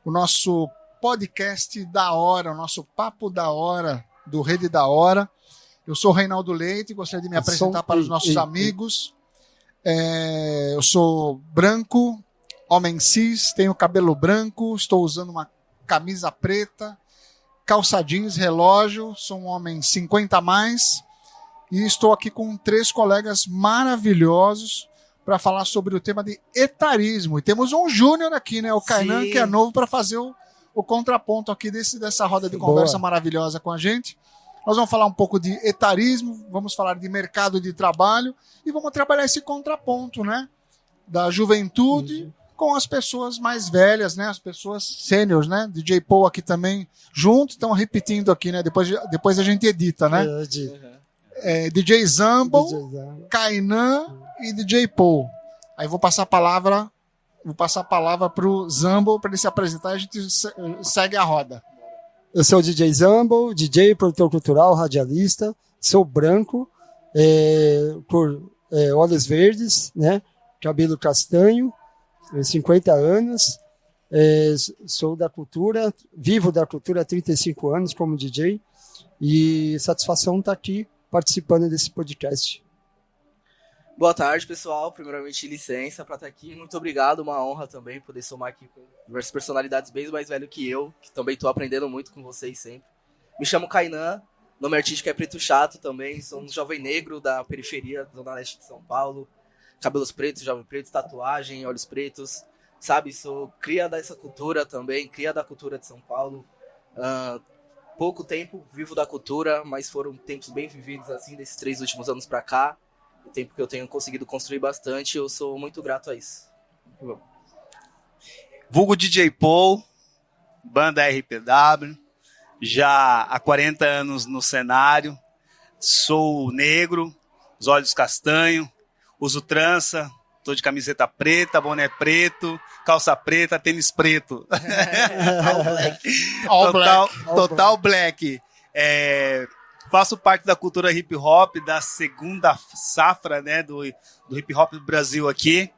O nosso podcast da hora, o nosso papo da hora do Rede da Hora. Eu sou o Reinaldo Leite, gostaria de me apresentar para os nossos amigos. Eu sou branco, homem cis, tenho cabelo branco, estou usando uma camisa preta, calça jeans, relógio, sou um homem 50 a mais e estou aqui com 3 colegas maravilhosos para falar sobre o tema de etarismo. E temos um júnior aqui, né? O Kainan, que é novo, para fazer o contraponto aqui dessa roda de conversa maravilhosa com a gente. Nós vamos falar um pouco de etarismo, vamos falar de mercado de trabalho e vamos trabalhar esse contraponto, né? Da juventude com as pessoas mais velhas, né? As pessoas sêniores, né? DJ Paul aqui também junto, estão repetindo aqui, né? Depois a gente edita, né? DJ Zambo, Kainan e DJ Paul. Aí vou passar a palavra para o Zambo para ele se apresentar e a gente segue a roda. Eu sou o DJ Zambo, DJ, produtor cultural, radialista, sou branco, cor olhos verdes, né? Cabelo castanho, 50 anos, sou da cultura, vivo da cultura há 35 anos como DJ e satisfação estar aqui participando desse podcast. Boa tarde, pessoal. Primeiramente, licença para estar aqui. Muito obrigado, uma honra também poder somar aqui com diversas personalidades bem mais velhas que eu, que também estou aprendendo muito com vocês sempre. Me chamo Kainan, nome artístico é Preto Chato também, sou um jovem negro da periferia, zona leste de São Paulo, cabelos pretos, jovem preto, tatuagem, olhos pretos, sabe? Sou cria dessa cultura também, cria da cultura de São Paulo. Pouco tempo vivo da cultura, mas foram tempos bem vividos assim, desses 3 últimos anos para cá. O tempo que eu tenho conseguido construir bastante, eu sou muito grato a isso. Vulgo DJ Paul, banda RPW, já há 40 anos no cenário, sou negro, os olhos castanhos, uso trança, tô de camiseta preta, boné preto, calça preta, tênis preto. Total black. Faço parte da cultura hip hop, da segunda safra, né, do hip hop do Brasil aqui.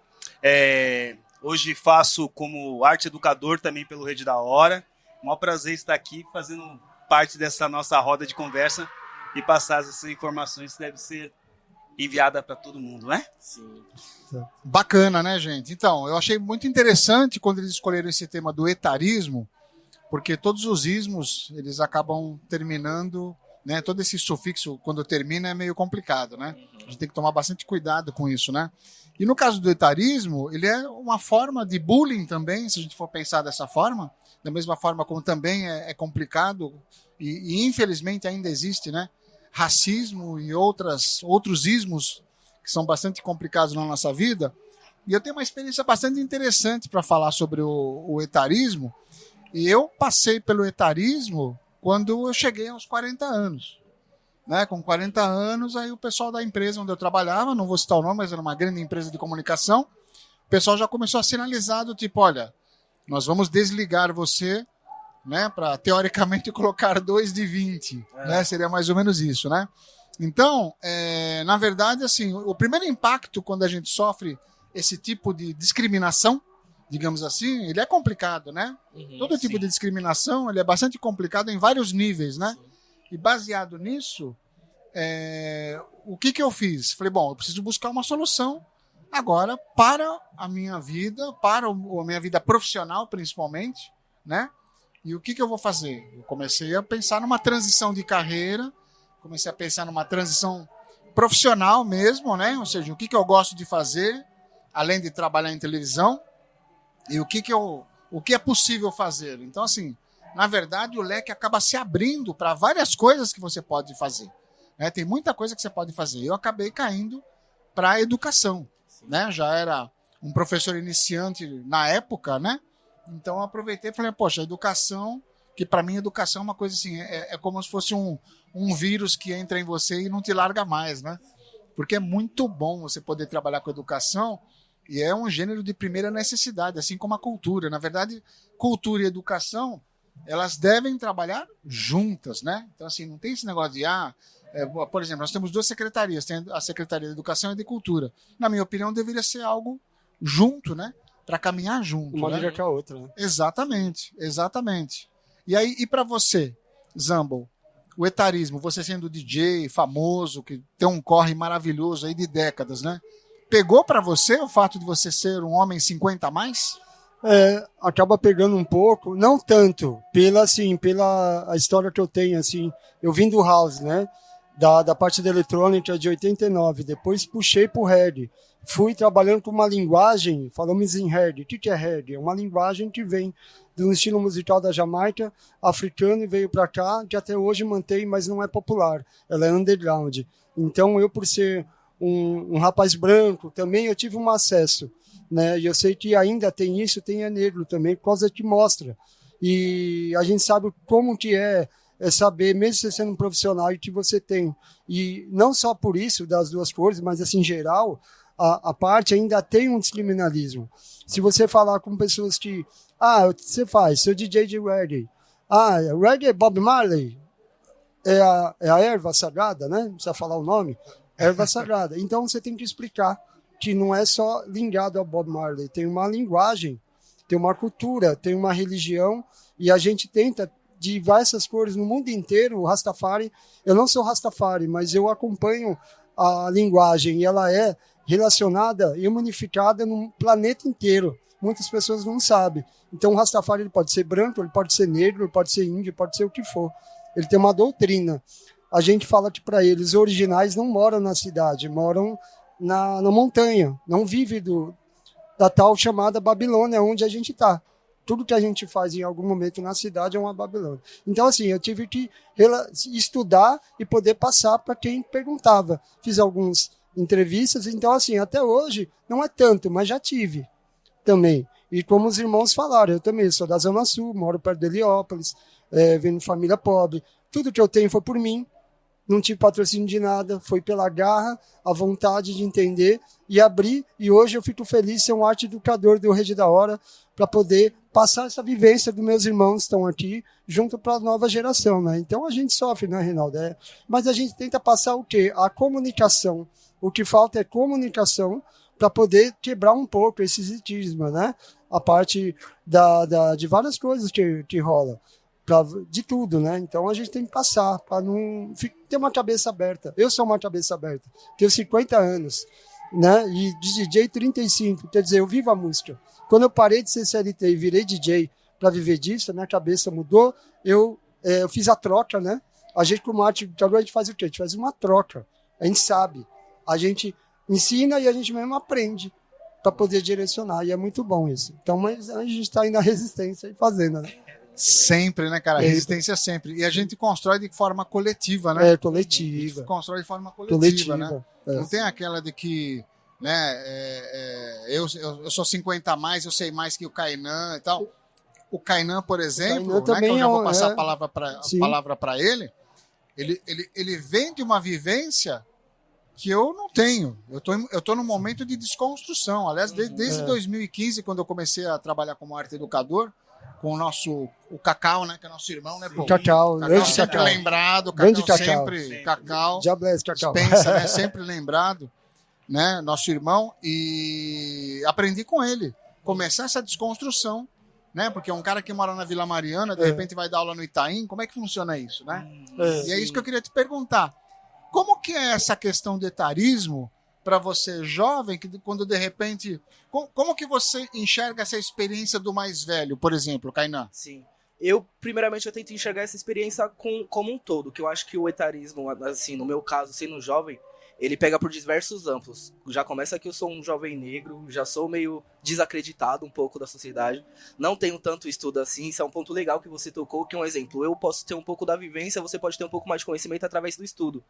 Hoje faço como arte educador também pelo Rede da Hora. É um prazer estar aqui fazendo parte dessa nossa roda de conversa e passar essas informações que devem ser enviadas para todo mundo, né? Sim. Bacana, né, gente? Então, eu achei muito interessante quando eles escolheram esse tema do etarismo, porque todos os ismos, eles acabam terminando, né? Todo esse sufixo, quando termina, é meio complicado, né? A gente tem que tomar bastante cuidado com isso, né? E no caso do etarismo, ele é uma forma de bullying também, se a gente for pensar dessa forma, da mesma forma como também é complicado e infelizmente ainda existe, né? Racismo e outros ismos que são bastante complicados na nossa vida. E eu tenho uma experiência bastante interessante para falar sobre o etarismo. E eu passei pelo etarismo quando eu cheguei aos 40 anos. Né? Com 40 anos, aí o pessoal da empresa onde eu trabalhava, não vou citar o nome, mas era uma grande empresa de comunicação, o pessoal já começou a sinalizar do tipo, olha, nós vamos desligar você, né, para teoricamente colocar 2 de 20, né? Seria mais ou menos isso, né? Então, na verdade, assim, o primeiro impacto quando a gente sofre esse tipo de discriminação, digamos assim, ele é complicado, né? Todo tipo de discriminação, ele é bastante complicado em vários níveis, né? Sim. E baseado nisso, o que eu fiz? Falei, bom, eu preciso buscar uma solução agora para a minha vida, para a minha vida profissional, principalmente, né? E o que eu vou fazer? Eu comecei a pensar numa transição de carreira, comecei a pensar numa transição profissional mesmo, né? Ou seja, o que eu gosto de fazer, além de trabalhar em televisão, e o que é possível fazer. Então, assim, na verdade, o leque acaba se abrindo para várias coisas que você pode fazer. Né? Tem muita coisa que você pode fazer. Eu acabei caindo para a educação. Né? Já era um professor iniciante na época, né? Então eu aproveitei e falei, poxa, a educação, que para mim educação é uma coisa assim, é como se fosse um vírus que entra em você e não te larga mais, né? Porque é muito bom você poder trabalhar com educação e é um gênero de primeira necessidade, assim como a cultura. Na verdade, cultura e educação, elas devem trabalhar juntas, né? Então, assim, não tem esse negócio de, por exemplo, nós temos 2 secretarias, tem a Secretaria de Educação e de Cultura. Na minha opinião, deveria ser algo junto, né? para caminhar junto. Uma né? liga com a outra. Né? Exatamente. E aí, e para você, Zumble, o etarismo, você sendo DJ famoso, que tem um corre maravilhoso aí de décadas, né? Pegou para você o fato de você ser um homem 50 a mais? Acaba pegando um pouco, não tanto, pela a história que eu tenho, assim, eu vim do house, né, da parte da eletrônica de 89, depois puxei pro reggae, fui trabalhando com uma linguagem, falamos em reggae, o que é reggae? É uma linguagem que vem de um estilo musical da Jamaica, africano, e veio para cá, que até hoje mantém, mas não é popular, ela é underground. Então eu, por ser um rapaz branco, também eu tive um acesso, né? E eu sei que ainda tem isso, tem negro também, por causa que mostra. E a gente sabe como que é saber, mesmo você sendo um profissional, e que você tem. E não só por isso, das duas cores, mas assim, em geral, a parte ainda tem um discriminalismo. Se você falar com pessoas que, você faz, seu DJ de reggae, reggae é Bob Marley, é a erva sagrada, né? Não precisa falar o nome, erva sagrada. Então você tem que explicar que não é só ligado ao Bob Marley, tem uma linguagem, tem uma cultura, tem uma religião, e a gente tenta de diversas cores no mundo inteiro. O Rastafari, eu não sou Rastafari, mas eu acompanho a linguagem, e ela é relacionada e unificada no planeta inteiro. Muitas pessoas não sabem. Então o Rastafari, ele pode ser branco, ele pode ser negro, ele pode ser índio, ele pode ser o que for. Ele tem uma doutrina. A gente fala que para eles, os originais não moram na cidade, moram na montanha, não vive da tal chamada Babilônia, onde a gente está. Tudo que a gente faz em algum momento na cidade é uma Babilônia. Então, assim, eu tive que estudar e poder passar para quem perguntava. Fiz algumas entrevistas, então, assim, até hoje não é tanto, mas já tive também. E como os irmãos falaram, eu também sou da Zona Sul, moro perto de Heliópolis, venho de família pobre. Tudo que eu tenho foi por mim. Não tive patrocínio de nada, foi pela garra, a vontade de entender e abrir. E hoje eu fico feliz de ser um arte educador do Rede da Hora, para poder passar essa vivência dos meus irmãos que estão aqui, junto para a nova geração. Né? Então a gente sofre, né, Reinaldo? Mas a gente tenta passar o quê? A comunicação. O que falta é comunicação para poder quebrar um pouco esse elitismo, né? A parte de várias coisas que rola. De tudo, né? Então a gente tem que passar para não ter uma cabeça aberta. Eu sou uma cabeça aberta, tenho 50 anos, né? E de DJ 35, quer dizer, eu vivo a música. Quando eu parei de ser CLT e virei DJ para viver disso, a minha cabeça mudou. Eu fiz a troca, né? A gente, como arte, a gente faz o quê? A gente faz uma troca. A gente sabe, a gente ensina e a gente mesmo aprende para poder direcionar. E é muito bom isso. Então, mas a gente está aí na resistência e fazendo, né? Sempre, né, cara? Resistência sempre. E a gente constrói de forma coletiva, né? Coletiva. Constrói de forma coletiva. Né? É. Não tem aquela de que, né, eu sou 50 a mais, eu sei mais que o Kainan e tal. O Kainan, por exemplo, né, que eu já vou passar a palavra para ele, ele vem de uma vivência que eu não tenho. Eu tô num momento de desconstrução. Aliás, desde 2015, quando eu comecei a trabalhar como arte educador, com o Cacau, né? Que é nosso irmão, né? O Cacau sempre Cacau. Lembrado, Grande Cacau. Cacau. Diablesse, Cacau. Pensa, né? Sempre lembrado, né? Nosso irmão. E aprendi com ele. Começar essa desconstrução, né? Porque um cara que mora na Vila Mariana, de repente vai dar aula no Itaim, como é que funciona isso, né? E é isso que eu queria te perguntar. Como que é essa questão do etarismo para você jovem, que quando de repente... Como que você enxerga essa experiência do mais velho, por exemplo, Kainan? Sim. Primeiramente, eu tento enxergar essa experiência como um todo, que eu acho que o etarismo, assim, no meu caso, sendo jovem, ele pega por diversos amplos. Já começa que eu sou um jovem negro, já sou meio desacreditado um pouco da sociedade, não tenho tanto estudo assim. Isso é um ponto legal que você tocou, que é um exemplo. Eu posso ter um pouco da vivência, você pode ter um pouco mais de conhecimento através do estudo.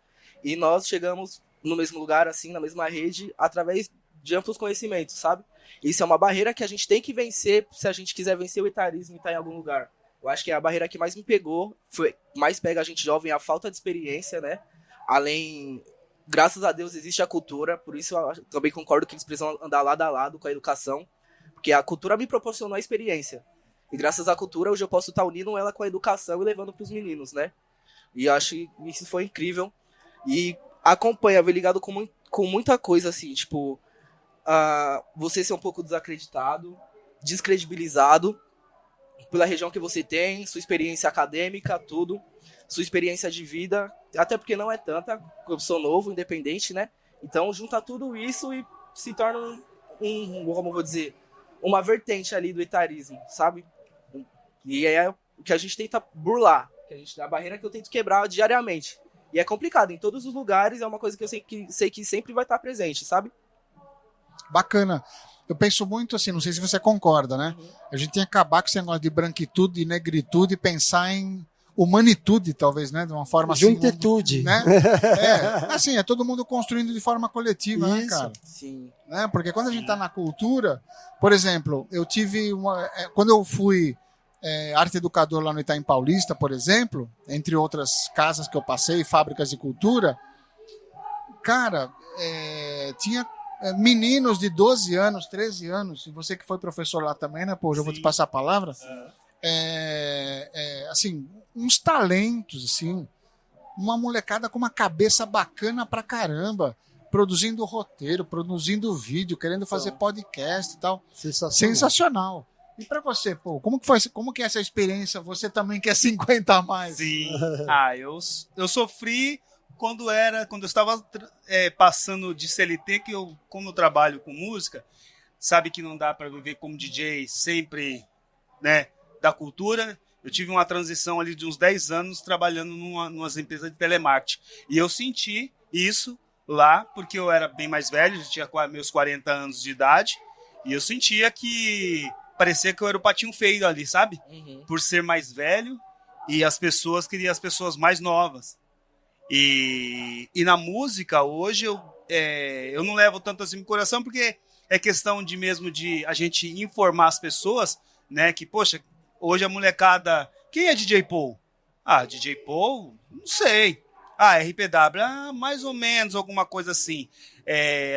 E nós chegamos no mesmo lugar, assim, na mesma rede, através de amplos conhecimentos, sabe? Isso é uma barreira que a gente tem que vencer se a gente quiser vencer o etarismo e estar em algum lugar. Eu acho que é a barreira que mais me pegou, mais pega a gente jovem, a falta de experiência, né? Além, graças a Deus existe a cultura, por isso eu também concordo que eles precisam andar lado a lado com a educação, porque a cultura me proporcionou a experiência. E graças à cultura hoje eu posso estar unindo ela com a educação e levando para os meninos, né? E eu acho que isso foi incrível. E acompanha, vem ligado com muita coisa, assim, tipo... você ser um pouco desacreditado, descredibilizado pela região que você tem, sua experiência acadêmica, tudo, sua experiência de vida, até porque não é tanta, eu sou novo, independente, né? Então junta tudo isso e se torna como eu vou dizer, uma vertente ali do etarismo, sabe? E é o que a gente tenta burlar, a barreira que eu tento quebrar diariamente. E é complicado, em todos os lugares é uma coisa que eu sei que sempre vai estar presente, sabe? Bacana. Eu penso muito assim, não sei se você concorda, né? A gente tem que acabar com esse negócio de branquitude e negritude e pensar em humanitude, talvez, né? De uma forma assim. Juntitude. Né? Assim, é todo mundo construindo de forma coletiva, Isso. né, cara? Sim. Né? Porque quando a gente tá na cultura, por exemplo, eu tive quando eu fui arte educador lá no Itaim Paulista, por exemplo, entre outras casas que eu passei, fábricas de cultura, cara, tinha meninos de 12 anos, 13 anos, e você que foi professor lá também, né, pô, eu vou te passar a palavra, assim, uns talentos, assim, uma molecada com uma cabeça bacana pra caramba, produzindo roteiro, produzindo vídeo, querendo fazer podcast e tal. Sensacional. E pra você, pô, como que é essa experiência? Você também quer 50 a mais? Sim. Eu sofri quando eu estava passando de CLT, como eu trabalho com música, sabe que não dá para viver como DJ sempre, né, da cultura. Eu tive uma transição ali de uns 10 anos trabalhando numas empresas de telemarketing. E eu senti isso lá, porque eu era bem mais velho, já tinha meus 40 anos de idade, e eu sentia que parecia que eu era o patinho feio ali, sabe? Por ser mais velho, e as pessoas queriam as pessoas mais novas. E na música, hoje, eu não levo tanto assim no coração, porque é questão de a gente informar as pessoas, né, que, poxa, hoje a molecada... Quem é DJ Paul? DJ Paul? Não sei. RPW? Mais ou menos, alguma coisa assim.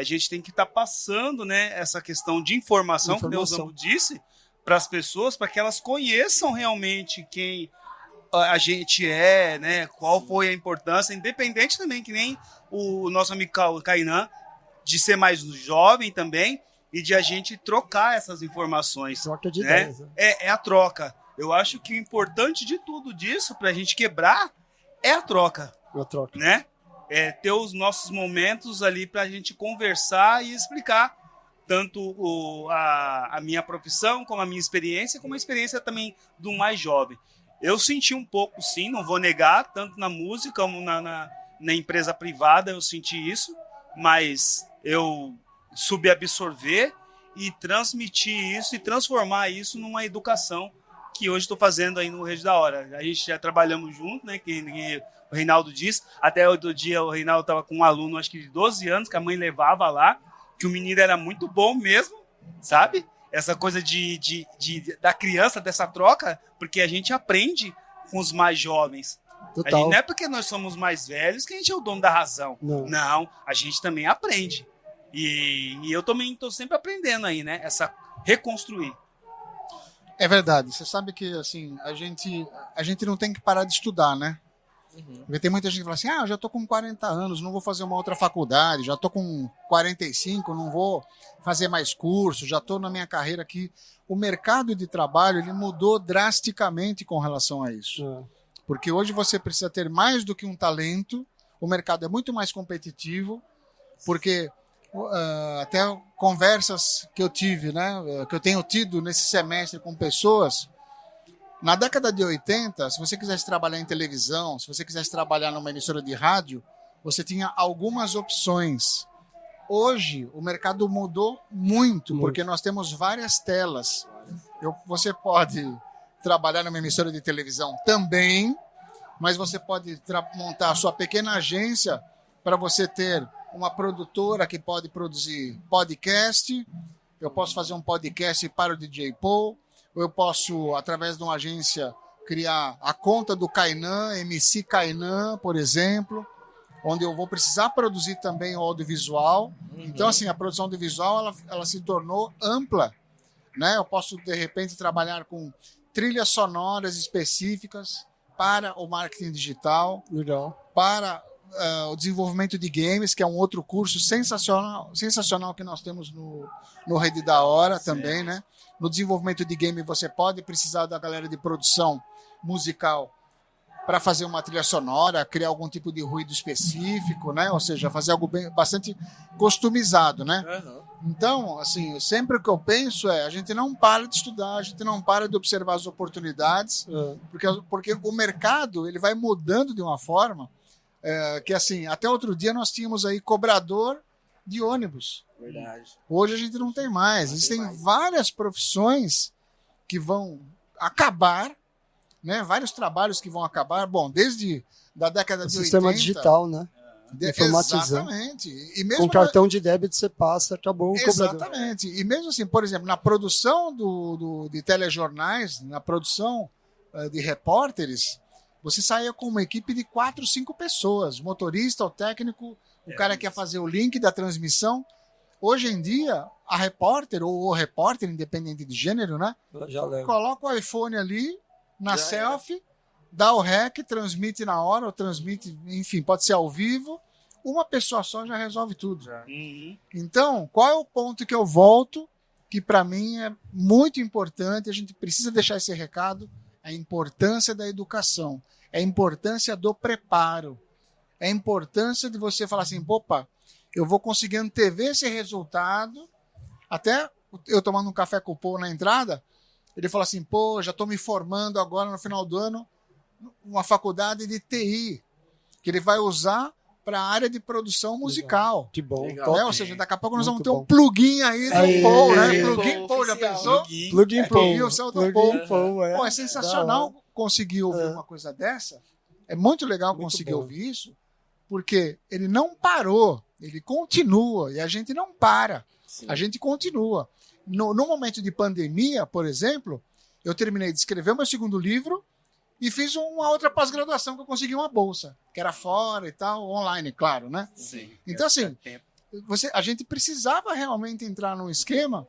A gente tem que estar passando, né, essa questão de informação. Que Deus disse, para as pessoas, para que elas conheçam realmente quem a gente né, qual foi a importância, independente também, que nem o nosso amigo Kainan, de ser mais jovem também, e de a gente trocar essas informações. Troca de né? ideias. Né? É a troca. Eu acho que o importante de tudo disso, pra gente quebrar, é a troca. A troca. Né? Ter os nossos momentos ali pra gente conversar e explicar tanto a minha profissão, como a minha experiência, como a experiência também do mais jovem. Eu senti um pouco, sim, não vou negar, tanto na música como na empresa privada eu senti isso, mas eu soube absorver e transmitir isso e transformar isso numa educação que hoje estou fazendo aí no Rede da Hora. A gente já trabalhamos junto, né, que o Reinaldo disse, até outro dia o Reinaldo estava com um aluno, acho que de 12 anos, que a mãe levava lá, que o menino era muito bom mesmo, sabe? Essa coisa da criança, dessa troca, porque a gente aprende com os mais jovens. Total. A gente, não é porque nós somos mais velhos que a gente é o dono da razão. Não, a gente também aprende. E eu também estou sempre aprendendo aí, né? Essa reconstruir. É verdade. Você sabe que, assim, a gente não tem que parar de estudar, né? Porque tem muita gente que fala assim, eu já tô com 40 anos, não vou fazer uma outra faculdade, já tô com 45, não vou fazer mais curso, já tô na minha carreira aqui. O mercado de trabalho, ele mudou drasticamente com relação a isso. Porque hoje você precisa ter mais do que um talento, o mercado é muito mais competitivo, porque até conversas que eu tive, né, que eu tenho tido nesse semestre com pessoas... Na década de 80, se você quisesse trabalhar em televisão, se você quisesse trabalhar numa emissora de rádio, você tinha algumas opções. Hoje, o mercado mudou muito, porque nós temos várias telas. Você pode trabalhar numa emissora de televisão também, mas você pode montar a sua pequena agência para você ter uma produtora que pode produzir podcast. Eu posso fazer um podcast para o DJ Paul. Eu posso, através de uma agência, criar a conta do Kainan, MC Kainan, por exemplo, onde eu vou precisar produzir também o audiovisual. Então, assim, a produção audiovisual ela se tornou ampla. Né? Eu posso, de repente, trabalhar com trilhas sonoras específicas para o marketing digital, Legal. para o desenvolvimento de games, que é um outro curso sensacional que nós temos no Rede da Hora também, né? No desenvolvimento de game você pode precisar da galera de produção musical para fazer uma trilha sonora, criar algum tipo de ruído específico, né? Ou seja, fazer algo bastante customizado, né? Então, assim, sempre o que eu penso a gente não para de estudar, a gente não para de observar as oportunidades, porque o mercado ele vai mudando de uma forma que, assim, até outro dia nós tínhamos aí cobrador de ônibus. Verdade. Hoje a gente não tem mais. Existem várias profissões que vão acabar, né? Vários trabalhos que vão acabar, bom, desde da década de 80. Sistema digital, né? Informatizando. Exatamente. E mesmo com cartão de débito você passa, acabou o cobrador. Exatamente. E mesmo assim, por exemplo, na produção de telejornais, na produção de repórteres, você saía com uma equipe de 4, 5 pessoas. O motorista, o técnico, o cara que ia fazer o link da transmissão. Hoje em dia, a repórter ou o repórter, independente de gênero, né? Coloca o iPhone ali na selfie, dá o REC, transmite na hora, ou transmite, enfim, pode ser ao vivo. Uma pessoa só já resolve tudo. Então, qual é o ponto que eu volto, que para mim é muito importante, a gente precisa deixar esse recado, a importância da educação, a importância do preparo, a importância de você falar assim, opa, eu vou conseguir antever esse resultado. Até eu tomando um café com o Paul na entrada, ele falou assim, já estou me formando agora no final do ano uma faculdade de TI, que ele vai usar para a área de produção musical. Que bom. Ou seja, daqui a pouco nós vamos ter um plugin aí do Paul, né? Plugin Paul, já pensou? Plugin Paul. O seu do Paul. É sensacional conseguir ouvir uma coisa dessa. É muito legal conseguir ouvir isso, porque ele não parou, ele continua, e a gente não para. Sim. A gente continua. No momento de pandemia, por exemplo, eu terminei de escrever o meu segundo livro e fiz uma outra pós-graduação que eu consegui uma bolsa, que era fora e tal, online, claro, né? Sim. Então, assim, a gente precisava realmente entrar num esquema,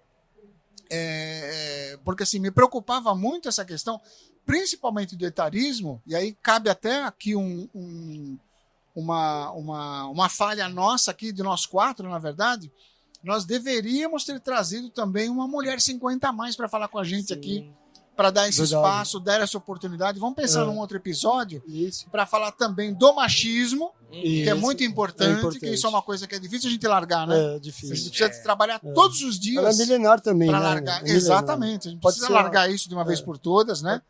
porque assim, me preocupava muito essa questão, principalmente do etarismo, e aí cabe até aqui uma falha nossa aqui, de nós 4, na verdade. Nós deveríamos ter trazido também uma mulher 50 a mais para falar com a gente aqui, para dar esse espaço, dar essa oportunidade. Vamos pensar num outro episódio para falar também do machismo, que é muito importante, que isso é uma coisa que é difícil a gente largar, né? É difícil. A gente precisa trabalhar todos os dias. Ela é milenar também, para né? largar. Exatamente. A gente precisa largar isso de uma vez por todas, né?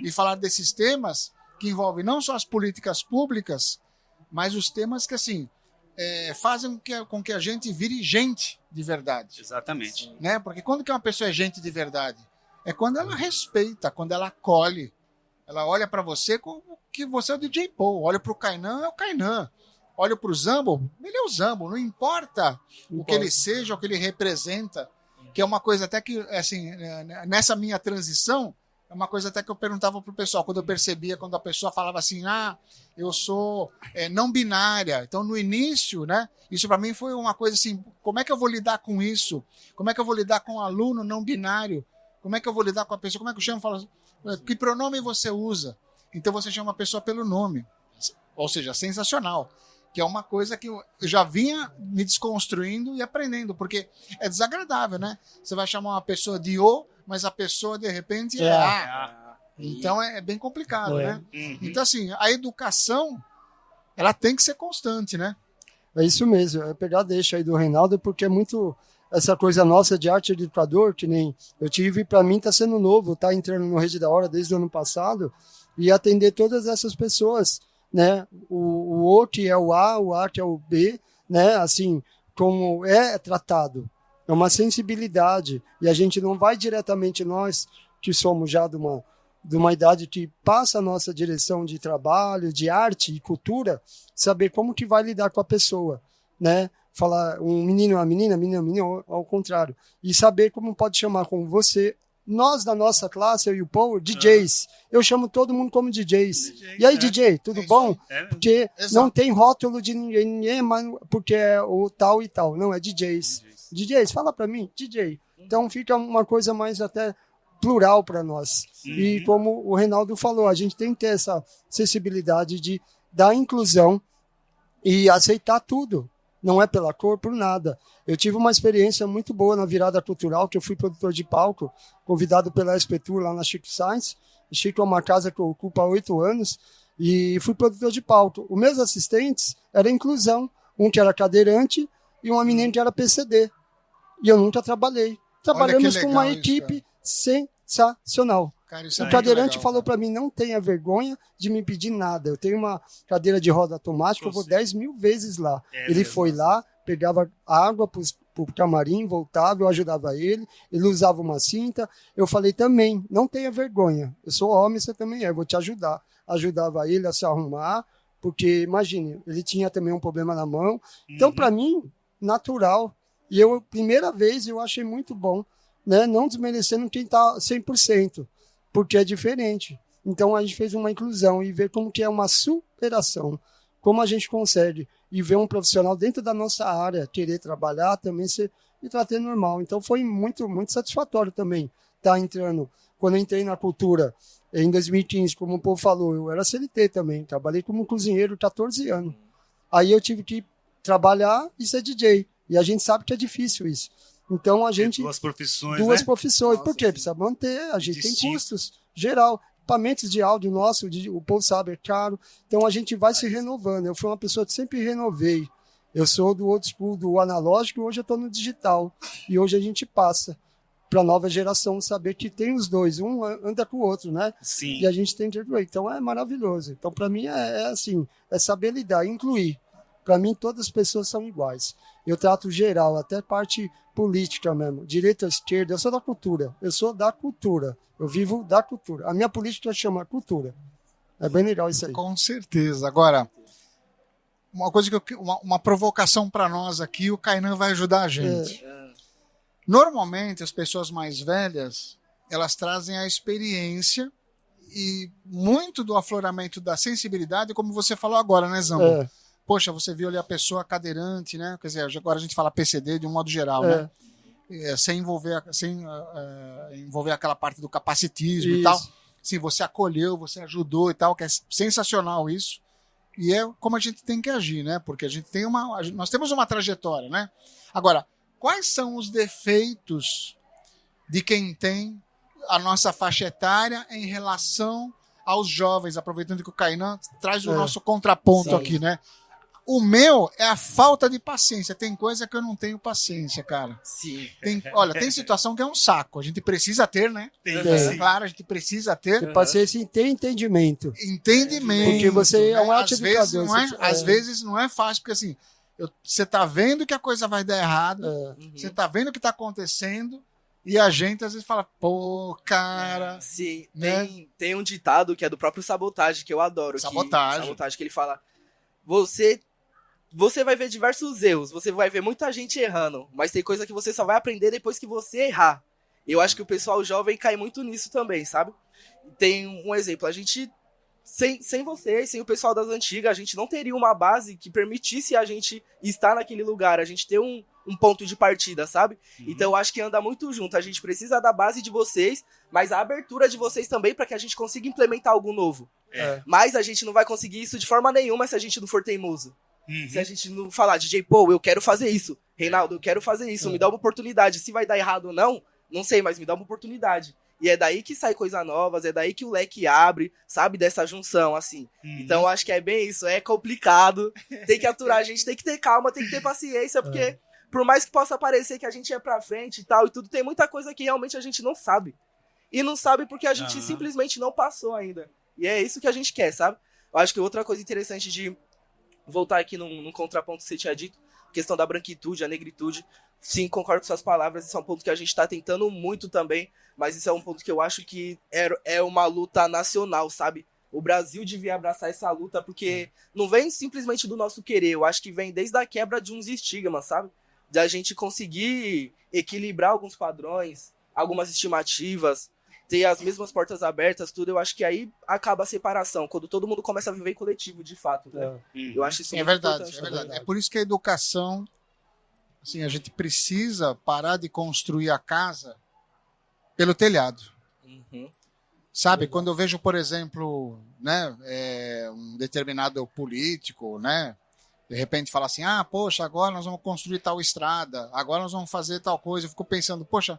E falar desses temas que envolvem não só as políticas públicas, mas os temas que, assim, fazem com que a gente vire gente de verdade. Exatamente. Né? Porque quando que uma pessoa é gente de verdade? É quando ela respeita, quando ela acolhe. Ela olha para você como que você é o DJ Paul. Olha para o Kainan, é o Kainan. Olha para o Zambo, ele é o Zambo. Não importa o que ele seja, o que ele representa. Que é uma coisa até que, assim, nessa minha transição, é uma coisa até que eu perguntava pro pessoal, quando eu percebia, quando a pessoa falava assim, eu sou não binária. Então, no início, né, isso para mim foi uma coisa assim, como é que eu vou lidar com isso? Como é que eu vou lidar com um aluno não binário? Como é que eu vou lidar com a pessoa? Como é que eu chamo? Falo, que pronome você usa? Então, você chama a pessoa pelo nome. Ou seja, sensacional. Que é uma coisa que eu já vinha me desconstruindo e aprendendo, porque é desagradável, né? Você vai chamar uma pessoa de mas a pessoa, de repente, é A. Então, é bem complicado, né? Então, assim, a educação, ela tem que ser constante, né? É isso mesmo. É pegar a deixa aí do Reinaldo, porque é muito essa coisa nossa de arte educador, que nem eu tive, para mim tá sendo novo, tá entrando no Rede da Hora desde o ano passado, e atender todas essas pessoas, né? O que é o A que é o B, né? Assim, como é tratado. É uma sensibilidade, e a gente não vai diretamente, nós que somos já de uma idade que passa a nossa direção de trabalho, de arte e cultura, saber como que vai lidar com a pessoa, né? Falar um menino, uma menina, ao contrário. E saber como pode chamar com você. Nós, da nossa classe, eu e o Paul, DJs. Eu chamo todo mundo como DJs. E aí, DJ, tudo bom? Porque não tem rótulo de ninguém, porque é o tal e tal. Não, é DJs. DJs, fala pra mim, DJ. Então fica uma coisa mais até plural para nós. E como o Reinaldo falou, a gente tem que ter essa acessibilidade da inclusão e aceitar tudo. Não é pela cor, por nada. Eu tive uma experiência muito boa na virada cultural, que eu fui produtor de palco, convidado pela SP Tour lá na Chico Sainz. Chico é uma casa que eu ocupo há 8 anos, e fui produtor de palco. Os meus assistentes eram inclusão, um que era cadeirante e uma menina que era PCD. E eu nunca trabalhei. Trabalhamos com uma equipe sensacional. Cara, O cadeirante falou para mim, não tenha vergonha de me pedir nada. Eu tenho uma cadeira de roda automática, eu vou 10 mil vezes lá. Ele foi lá, pegava água pro camarim, voltava, eu ajudava ele usava uma cinta. Eu falei também, não tenha vergonha. Eu sou homem, você também é, eu vou te ajudar. Ajudava ele a se arrumar, porque, imagine, ele tinha também um problema na mão. Então, para mim, natural. E eu, primeira vez, eu achei muito bom, né? Não desmerecendo quem está 100%. Porque é diferente. Então a gente fez uma inclusão e ver como que é uma superação, como a gente consegue e ver um profissional dentro da nossa área querer trabalhar também e tratar normal. Então foi muito, muito satisfatório também estar entrando. Quando eu entrei na cultura em 2015, como o povo falou, eu era CLT também, trabalhei como cozinheiro 14 anos. Aí eu tive que trabalhar e ser DJ. E a gente sabe que é difícil isso. Então a gente... Duas profissões, Duas né? profissões. Nossa, Por quê? sim. Precisa manter. A gente tem Distinto. custos geral. Equipamentos de áudio nosso, o povo sabe, é caro. Então a gente vai se renovando. Eu fui uma pessoa que sempre renovei. Eu sou do old school, do analógico, e hoje eu estou no digital. E hoje a gente passa para a nova geração saber que tem os dois. Um anda com o outro, né? Sim. E a gente tem que incluir. Então é maravilhoso. Então para mim é assim, é saber lidar, incluir. Para mim todas as pessoas são iguais. Eu trato geral, até parte política mesmo, direita, esquerda, eu sou da cultura, eu vivo da cultura. A minha política chama cultura. É bem legal isso aí. Com certeza. Agora, uma coisa uma provocação para nós aqui, o Kainan vai ajudar a gente. Normalmente, as pessoas mais velhas, elas trazem a experiência e muito do afloramento da sensibilidade, como você falou agora, né, Zambo? Poxa, você viu ali a pessoa cadeirante, né? Quer dizer, agora a gente fala PCD de um modo geral, né? Sem envolver aquela parte do capacitismo e tal. Sim, você acolheu, você ajudou e tal, que é sensacional isso. E é como a gente tem que agir, né? Porque a gente tem nós temos uma trajetória, né? Agora, quais são os defeitos de quem tem a nossa faixa etária em relação aos jovens, aproveitando que o Kainan traz o nosso contraponto aqui, né? O meu é a falta de paciência. Tem coisa que eu não tenho paciência, cara. Sim. Olha, tem situação que é um saco. A gente precisa ter, né? Claro, a gente precisa ter. Ter paciência e ter entendimento. Entendimento. Porque você é um às vezes educador. não é, às vezes não é fácil, porque assim, você tá vendo que a coisa vai dar errado, você tá vendo o que tá acontecendo, e a gente às vezes fala, pô, cara... Sim, né? tem um ditado que é do próprio Sabotagem, que eu adoro. Sabotagem, que ele fala, você vai ver diversos erros, você vai ver muita gente errando, mas tem coisa que você só vai aprender depois que você errar. Eu acho que o pessoal jovem cai muito nisso também, sabe? Tem um exemplo, a gente, sem vocês, sem o pessoal das antigas, a gente não teria uma base que permitisse a gente estar naquele lugar, a gente ter um ponto de partida, sabe? Então eu acho que anda muito junto, a gente precisa da base de vocês, mas a abertura de vocês também para que a gente consiga implementar algo novo. Mas a gente não vai conseguir isso de forma nenhuma se a gente não for teimoso. Se a gente não falar, DJ Paul, eu quero fazer isso. Reinaldo, eu quero fazer isso. Me dá uma oportunidade. Se vai dar errado ou não, não sei, mas me dá uma oportunidade. E é daí que sai coisa novas, é daí que o leque abre, sabe? Dessa junção, assim. Então, eu acho que é bem isso. É complicado. Tem que aturar, a gente tem que ter calma, tem que ter paciência, porque por mais que possa parecer que a gente é pra frente e tal e tudo, tem muita coisa que realmente a gente não sabe. E não sabe porque a gente simplesmente não passou ainda. E é isso que a gente quer, sabe? Eu acho que outra coisa interessante de voltar aqui num contraponto que você tinha dito, questão da branquitude, a negritude. Sim, concordo com suas palavras, isso é um ponto que a gente está tentando muito também, mas isso é um ponto que eu acho que é uma luta nacional, sabe? O Brasil devia abraçar essa luta, porque não vem simplesmente do nosso querer, eu acho que vem desde a quebra de uns estigmas, sabe? De a gente conseguir equilibrar alguns padrões, algumas estimativas, ter as mesmas portas abertas, tudo, eu acho que aí acaba a separação, quando todo mundo começa a viver em coletivo, de fato. Né? Eu acho isso muito verdade, importante. é verdade. É por isso que a educação, assim, a gente precisa parar de construir a casa pelo telhado. Sabe, quando eu vejo, por exemplo, né, um determinado político, né, De repente fala assim, ah, poxa, agora nós vamos construir tal estrada, agora nós vamos fazer tal coisa. Eu fico pensando, poxa,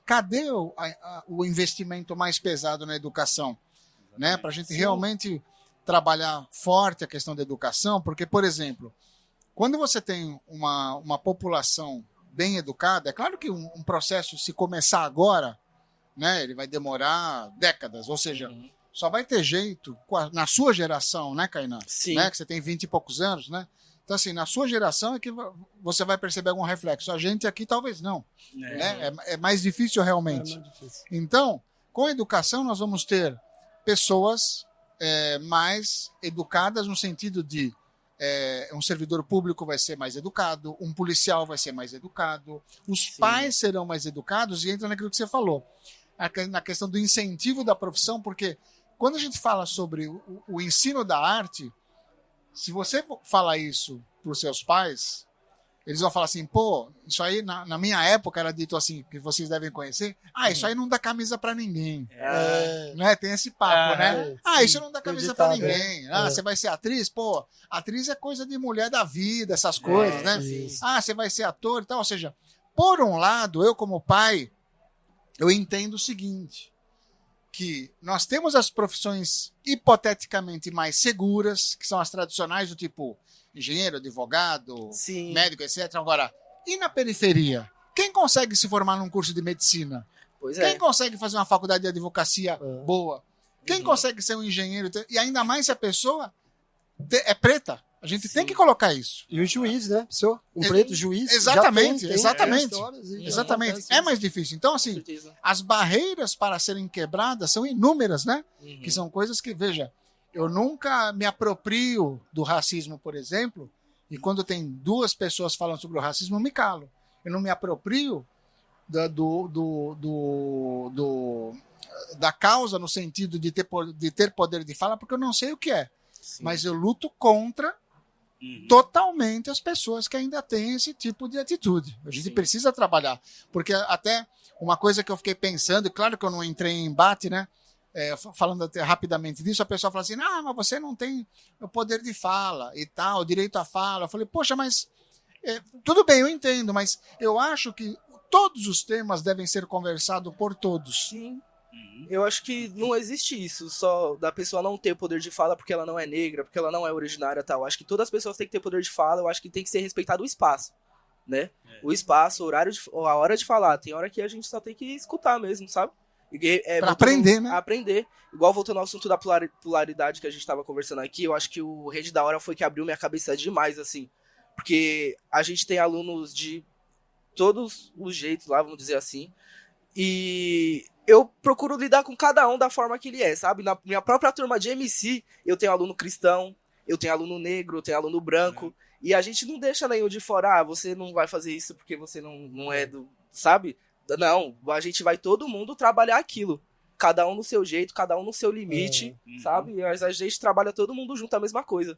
cadê o investimento mais pesado na educação? Né? Para a gente realmente trabalhar forte a questão da educação, porque, por exemplo, quando você tem uma população bem educada, é claro que um processo, se começar agora, né, ele vai demorar décadas, ou seja, só vai ter jeito na sua geração, né, Kainan? Sim. Né, que você tem 20 e poucos anos, né? Então, assim, na sua geração é que você vai perceber algum reflexo. A gente aqui talvez não. Né? É mais difícil realmente. mais difícil. Então, com a educação, nós vamos ter pessoas mais educadas no sentido de um servidor público vai ser mais educado, um policial vai ser mais educado, os pais serão mais educados, e entra naquilo que você falou, na questão do incentivo da profissão, porque quando a gente fala sobre o ensino da arte, se você falar isso para os seus pais, eles vão falar assim, pô, isso aí na minha época era dito assim, que vocês devem conhecer, isso aí não dá camisa para ninguém. Né? Tem esse papo, né? Isso não dá camisa para ninguém. Você vai ser atriz? Pô, atriz é coisa de mulher da vida, essas coisas, né? Isso. Você vai ser ator e tal. Ou seja, por um lado, eu como pai, eu entendo o seguinte, que nós temos as profissões hipoteticamente mais seguras, que são as tradicionais, do tipo engenheiro, advogado, médico, etc. Agora, e na periferia? Quem consegue se formar num curso de medicina? Quem consegue fazer uma faculdade de advocacia boa? Quem consegue ser um engenheiro? E ainda mais se a pessoa é preta. A gente tem que colocar isso. E o juiz, né? Um preto juiz. Exatamente, tem exatamente. Exatamente. É mais difícil. Então, assim, as barreiras para serem quebradas são inúmeras, né? Que são coisas que, veja, eu nunca me aproprio do racismo, por exemplo, e quando tem duas pessoas falando sobre o racismo, eu me calo. Eu não me aproprio da causa no sentido de ter poder de fala, porque eu não sei o que é. Mas eu luto contra totalmente as pessoas que ainda têm esse tipo de atitude. A gente precisa trabalhar. Porque até uma coisa que eu fiquei pensando, e claro que eu não entrei em embate, né? Falando até rapidamente disso, a pessoa fala assim, mas você não tem o poder de fala e tal, o direito à fala. Eu falei, poxa, mas tudo bem, eu entendo, mas eu acho que todos os temas devem ser conversados por todos. Sim. Eu acho que não existe isso, só da pessoa não ter poder de fala porque ela não é negra, porque ela não é originária e tal. Eu acho que todas as pessoas têm que ter poder de fala, eu acho que tem que ser respeitado o espaço, né? O espaço, o horário, a hora de falar. Tem hora que a gente só tem que escutar mesmo, sabe? Pra aprender, né? Aprender. Igual voltando ao assunto da pluralidade que a gente tava conversando aqui, eu acho que o Rede da Hora foi que abriu minha cabeça demais, assim. Porque a gente tem alunos de todos os jeitos lá, vamos dizer assim. E eu procuro lidar com cada um da forma que ele é, sabe? Na minha própria turma de MC, eu tenho aluno cristão, eu tenho aluno negro, eu tenho aluno branco. E a gente não deixa nenhum de fora, você não vai fazer isso porque você não é do... Sabe? Não, a gente vai todo mundo trabalhar aquilo. Cada um no seu jeito, cada um no seu limite, sabe? E a gente trabalha todo mundo junto a mesma coisa.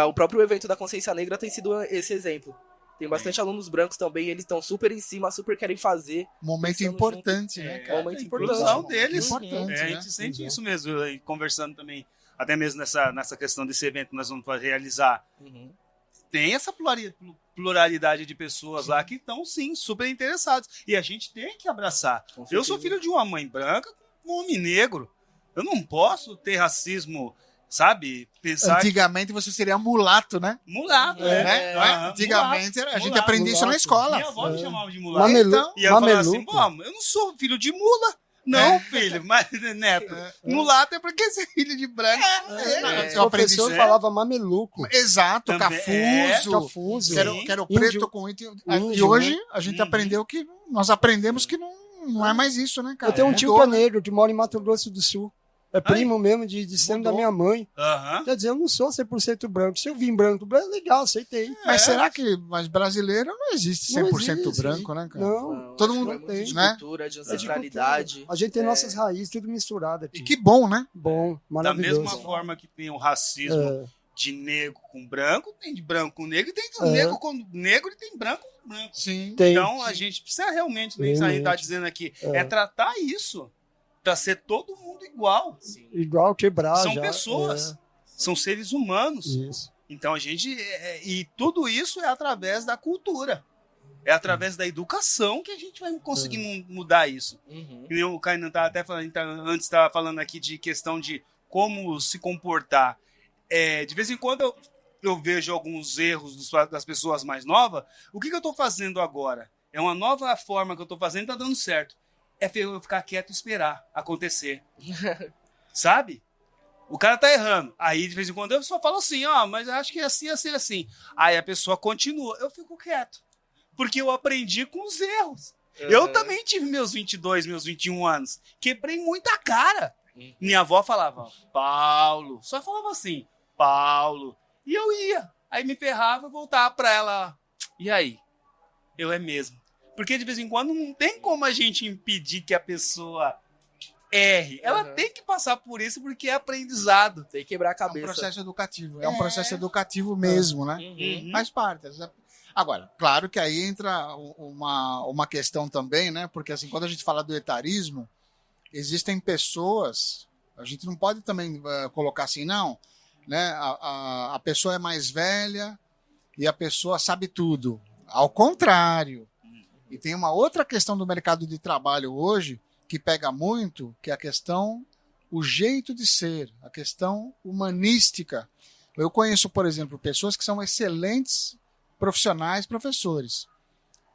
O próprio evento da Consciência Negra tem sido esse exemplo. Tem bastante alunos brancos também, eles estão super em cima, super querem fazer. Momento importante, junto. né, cara? Momento A importante. inclusão deles. Importante, A gente sente isso mesmo, e conversando também, até mesmo nessa questão desse evento que nós vamos realizar. Tem essa pluralidade de pessoas lá que estão, sim, super interessados. E a gente tem que abraçar. Eu sou filho de uma mãe branca com um homem negro. Eu não posso ter racismo, sabe? Pensar Antigamente você seria mulato, né? Mulato, né? Antigamente a gente aprendia isso na escola. Minha avó me chamava de mulato. Mameluco. E ela falava assim, bom, eu não sou filho de mula. Não, filho, mas, neto, mulato é porque você é filho de branco. O professor falava mameluco. Exato, Cafuso. Que era o preto com índio. E hoje a gente aprendeu que... Nós aprendemos que não é mais isso, né, cara? Eu tenho um tio que é negro, que mora em Mato Grosso do Sul. É primo mesmo de sangue da minha mãe. Quer dizer, eu não sou 100% branco. Se eu vim branco, é legal, aceitei. Mas será que brasileiro não existe 100% branco, né, cara? Não. Todo mundo tem. De né? cultura, de ancestralidade. A gente tem nossas raízes, tudo misturado aqui. E que bom, né? Bom, maravilhoso. Da mesma forma que tem o racismo de negro com branco, tem de branco com negro, e tem de negro com negro e tem branco com branco. Sim. Então a gente precisa realmente, nem isso a gente está dizendo aqui, é tratar isso. Pra ser todo mundo igual. Igual, quebrar. São pessoas. São seres humanos. Isso. Então a gente... E tudo isso é através da cultura. É através da educação que a gente vai conseguir mudar isso. E o Kainan estava até falando, antes estava falando aqui de questão de como se comportar. De vez em quando eu vejo alguns erros das pessoas mais novas. O que eu estou fazendo agora? É uma nova forma que eu estou fazendo e está dando certo. É eu ficar quieto e esperar acontecer. Sabe? O cara tá errando. Aí, de vez em quando, eu só falo assim, mas eu acho que é assim, assim, assim. Aí a pessoa continua. Eu fico quieto. Porque eu aprendi com os erros. Eu também tive meus 22, meus 21 anos. Quebrei muita cara. Minha avó falava, Paulo. Só falava assim, Paulo. E eu ia. Aí me ferrava e voltava pra ela. E aí? Eu é mesmo. Porque de vez em quando não tem como a gente impedir que a pessoa erre. Ela tem que passar por isso porque é aprendizado. Tem que quebrar a cabeça. É um processo educativo. É um processo educativo mesmo, né? Faz parte. Agora, claro que aí entra uma questão também, né? Porque assim, quando a gente fala do etarismo, existem pessoas, a gente não pode também colocar assim, não, né? A pessoa é mais velha e a pessoa sabe tudo. Ao contrário. E tem uma outra questão do mercado de trabalho hoje que pega muito, que é a questão, o jeito de ser, a questão humanística. Eu conheço, por exemplo, pessoas que são excelentes profissionais, professores,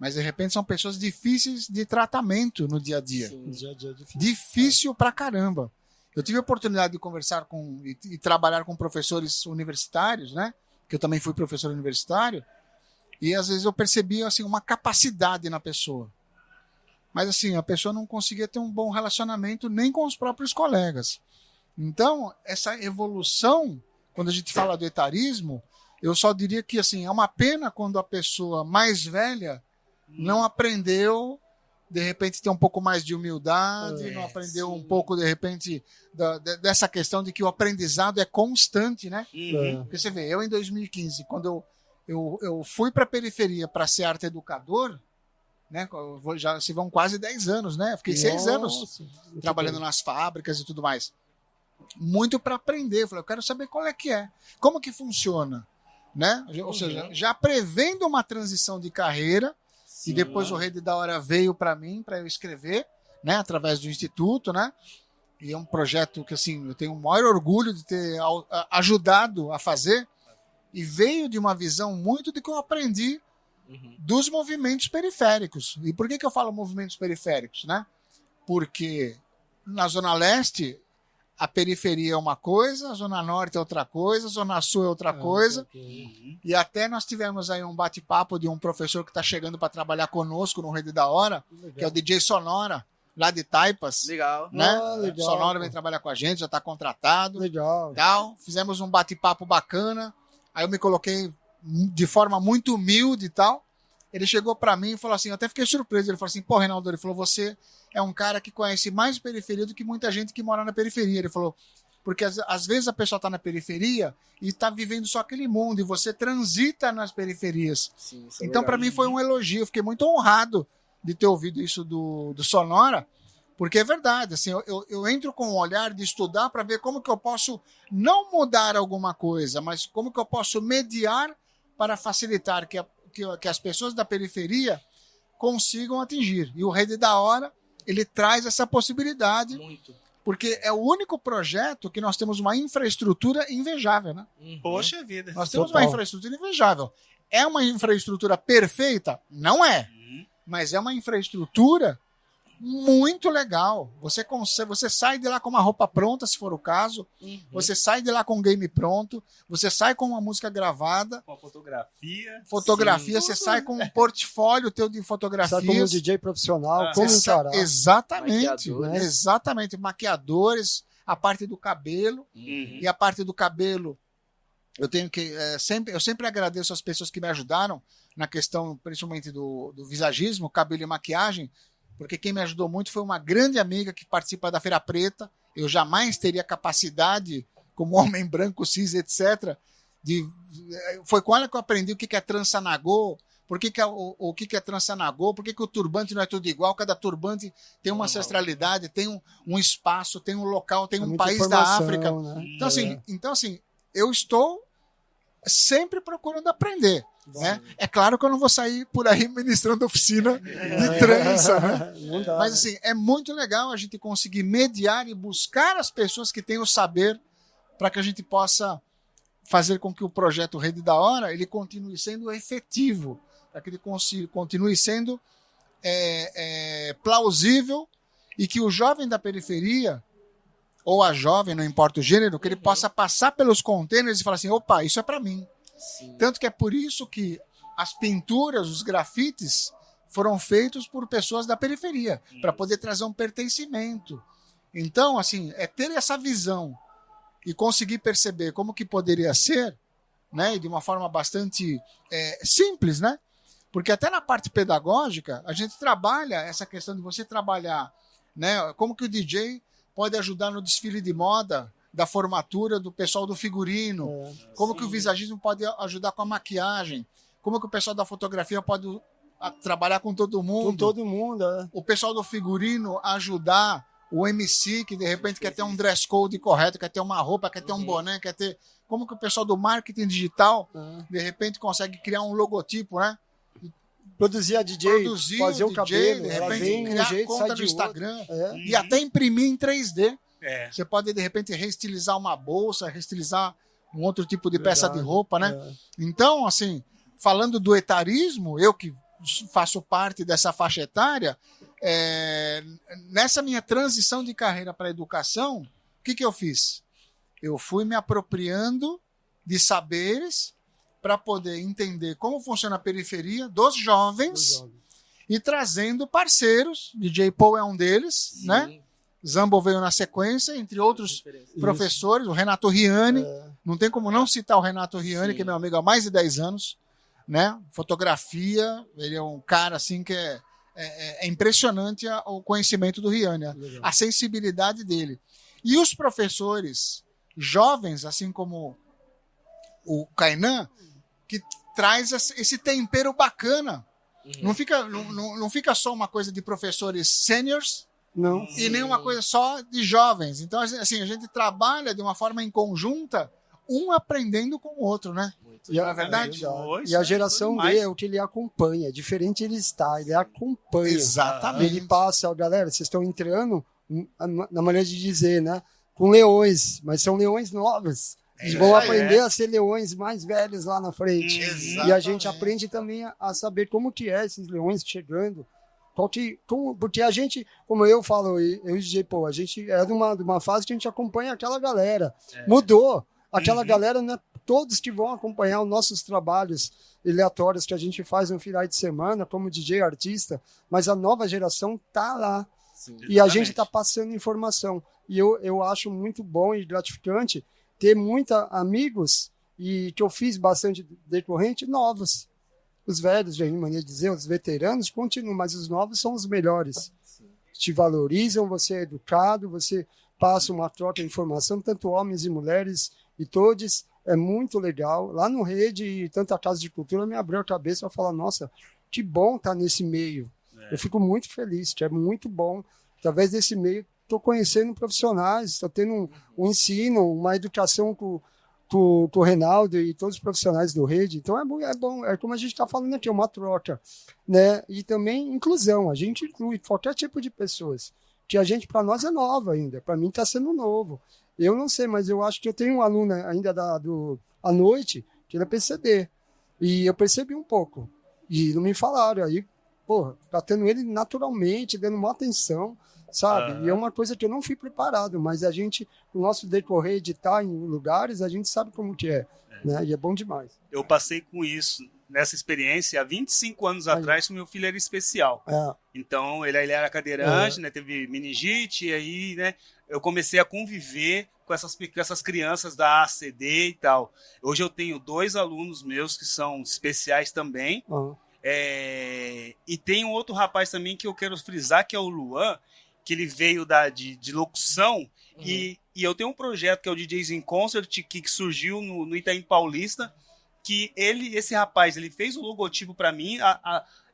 mas de repente são pessoas difíceis de tratamento no dia a dia. Sim, dia a dia é difícil. Difícil pra caramba. Eu tive a oportunidade de conversar e trabalhar com professores universitários, né? Que eu também fui professor universitário, e às vezes eu percebia assim, uma capacidade na pessoa. Mas assim, a pessoa não conseguia ter um bom relacionamento nem com os próprios colegas. Então, essa evolução, quando a gente fala do etarismo, eu só diria que assim, é uma pena quando a pessoa mais velha não aprendeu, de repente, ter um pouco mais de humildade, não aprendeu um pouco, de repente, dessa questão de que o aprendizado é constante, né? Porque você vê, eu em 2015, quando eu fui para a periferia para ser arte educador, né? Já se vão quase 10 anos, né? Eu fiquei 6 anos trabalhando nas fábricas e tudo mais. Muito para aprender. Eu falei, eu quero saber qual é que é. Como que funciona, né? Ou seja, já prevendo uma transição de carreira, e depois o Rede da Hora veio para mim, para eu escrever, né? Através do Instituto, né? E é um projeto que, assim, eu tenho o maior orgulho de ter ajudado a fazer, e veio de uma visão muito de que eu aprendi dos movimentos periféricos. E por que eu falo movimentos periféricos, né? Porque na Zona Leste a periferia é uma coisa, a Zona Norte é outra coisa, a Zona Sul é outra coisa. E até nós tivemos aí um bate-papo de um professor que está chegando para trabalhar conosco no Rede da Hora, que é o DJ Sonora, lá de Taipas. Legal. Né? Legal. Sonora vem trabalhar com a gente, já está contratado. Legal. Tal. Fizemos um bate-papo bacana. Aí eu me coloquei de forma muito humilde e tal. Ele chegou para mim e falou assim, eu até fiquei surpreso. Ele falou assim, pô, Reinaldo, ele falou, você é um cara que conhece mais periferia do que muita gente que mora na periferia. Ele falou, porque às vezes a pessoa está na periferia e está vivendo só aquele mundo, e você transita nas periferias. Sim, isso é Então, para legal. mim, foi um elogio. Eu fiquei muito honrado de ter ouvido isso do Sonora, porque é verdade. Assim, eu entro com um olhar de estudar para ver como que eu posso não mudar alguma coisa, mas como que eu posso mediar para facilitar que as pessoas da periferia consigam atingir. E o Rede da Hora, ele traz essa possibilidade, Muito. porque é o único projeto que nós temos uma infraestrutura invejável, né? Poxa vida. Nós temos Total. uma infraestrutura invejável. É uma infraestrutura perfeita? Não é. Mas é uma infraestrutura muito legal. Você sai de lá com uma roupa pronta, se for o caso. Você sai de lá com um game pronto. Você sai com uma música gravada. Com a fotografia. Fotografia, você sai com um portfólio teu de fotografias. Sabe como um DJ profissional, como Você encarar. Exatamente. Maquiadores. Exatamente. Maquiadores, a parte do cabelo. E a parte do cabelo, eu tenho que eu sempre agradeço as pessoas que me ajudaram na questão, principalmente do visagismo, cabelo e maquiagem, porque quem me ajudou muito foi uma grande amiga que participa da Feira Preta. Eu jamais teria capacidade, como homem branco, cis, etc. Foi com ela que eu aprendi o que é trança nagô, o que é trança nagô, por que o turbante não é tudo igual, cada turbante tem uma ancestralidade, tem um espaço, tem um local, tem um muita país da informação, África. né? Então, assim, eu estou sempre procurando aprender. Né? É claro que eu não vou sair por aí ministrando oficina de trança, né? Mas assim, é muito legal a gente conseguir mediar e buscar as pessoas que têm o saber para que a gente possa fazer com que o projeto Rede da Hora ele continue sendo efetivo, para que ele continue sendo plausível e que o jovem da periferia ou a jovem, não importa o gênero, que ele possa passar pelos containers e falar assim, opa, isso é para mim. Sim. Tanto que é por isso que as pinturas, os grafites, foram feitos por pessoas da periferia, para poder trazer um pertencimento. Então, assim, é ter essa visão e conseguir perceber como que poderia ser, né, e de uma forma bastante simples, né? Porque até na parte pedagógica, a gente trabalha essa questão de você trabalhar, né, como que o DJ pode ajudar no desfile de moda, da formatura do pessoal do figurino, como que o visagismo pode ajudar com a maquiagem, como que o pessoal da fotografia pode trabalhar com todo mundo. Com todo mundo, O pessoal do figurino ajudar o MC, que de repente quer ter um dress code correto, quer ter uma roupa, quer ter um boné, quer ter... Como que o pessoal do marketing digital, de repente, consegue criar um logotipo, né? Produzir a DJ, fazer o DJ, cabelo, de ela repente vem criar um jeito, conta sai no de Instagram outro. e até imprimir em 3D. É. Você pode, de repente, reestilizar uma bolsa, reestilizar um outro tipo de peça de roupa, né? Então, assim, falando do etarismo, eu que faço parte dessa faixa etária, nessa minha transição de carreira para a educação, o que eu fiz? Eu fui me apropriando de saberes para poder entender como funciona a periferia dos jovens e trazendo parceiros. DJ Paul é um deles, Sim. né? Zambo veio na sequência, entre outros professores, o Renato Riani. Não tem como não citar o Renato Riani, que é meu amigo há mais de 10 anos, né? Fotografia, ele é um cara assim que é impressionante o conhecimento do Riani, a sensibilidade dele. E os professores jovens, assim como o Kainan, que traz esse tempero bacana. Não fica só uma coisa de professores sêniors, Não. e nem uma coisa só de jovens. Então, assim, a gente trabalha de uma forma em conjunta, um aprendendo com o outro, né? E Não é verdade? E a geração D é o que ele acompanha. Diferente ele está, ele acompanha. Exatamente. Ele passa, ó, galera, vocês estão entrando, na maneira de dizer, né? Com leões, mas são leões novos. Eles vão aprender a ser leões mais velhos lá na frente. Exatamente. E a gente aprende também a saber como que é esses leões chegando. Porque a gente, como eu falo, eu e DJ, pô, a gente é de uma fase que a gente acompanha aquela galera. Mudou. Aquela galera, não é todos que vão acompanhar os nossos trabalhos aleatórios que a gente faz no final de semana, como DJ artista, mas a nova geração tá lá. Sim, e a gente tá passando informação. E eu acho muito bom e gratificante ter muitos amigos, e que eu fiz bastante decorrente, novos. Os velhos, de maneira de dizer, os veteranos continuam, mas os novos são os melhores. Te valorizam, você é educado, você passa uma troca de informação, tanto homens e mulheres, e todos, é muito legal. Lá no Rede e tanta Casa de Cultura me abriu a cabeça para falar, nossa, que bom estar nesse meio. Eu fico muito feliz, que é muito bom. Através desse meio, estou conhecendo profissionais, estou tendo um ensino, uma educação com o Reinaldo e todos os profissionais do Rede. Então é bom, é como a gente está falando aqui, uma troca, né? E também inclusão, a gente inclui qualquer tipo de pessoas, que a gente, para nós, é nova ainda, para mim está sendo novo. Eu não sei, mas eu acho que eu tenho um aluno ainda à noite, que ele é PCD, e eu percebi um pouco, e não me falaram, aí, porra, tá tendo ele naturalmente, dando uma atenção, sabe? E é uma coisa que eu não fui preparado, mas a gente, o nosso decorrer de estar em lugares, a gente sabe como que é, né? E é bom demais. Eu passei com isso, nessa experiência, há 25 anos atrás, que meu filho era especial. Então, ele era cadeirante, né? Teve meningite, e aí, né? Eu comecei a conviver com essas crianças da ACD e tal. Hoje eu tenho 2 alunos meus que são especiais também. E tem um outro rapaz também que eu quero frisar, que é o Luan, que ele veio de locução, e eu tenho um projeto que é o DJs in Concert, que surgiu no Itaim Paulista, que esse rapaz, ele fez o logotipo para mim.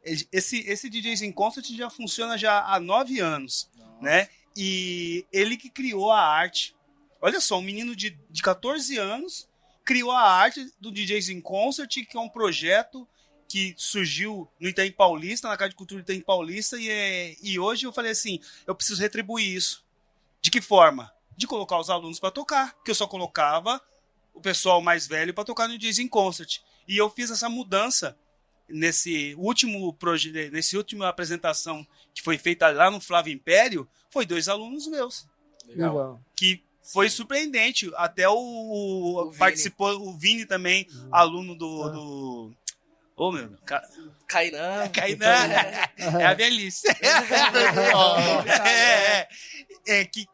Esse DJs in Concert já funciona já há 9 anos, né? E ele que criou a arte. Olha só, um menino de 14 anos criou a arte do DJs in Concert, que é um projeto que surgiu no Itaim Paulista, na Casa de Cultura do Itaim Paulista, e hoje eu falei assim, eu preciso retribuir isso. De que forma? De colocar os alunos para tocar, que eu só colocava o pessoal mais velho para tocar no DJs in Concert. E eu fiz essa mudança nesse última apresentação que foi feita lá no Flávio Império, foi 2 alunos meus. Legal. Que foi surpreendente. Até o Vini. participou, o Vini também, aluno do Ô, meu, Kainan. Kainan, é a velhice.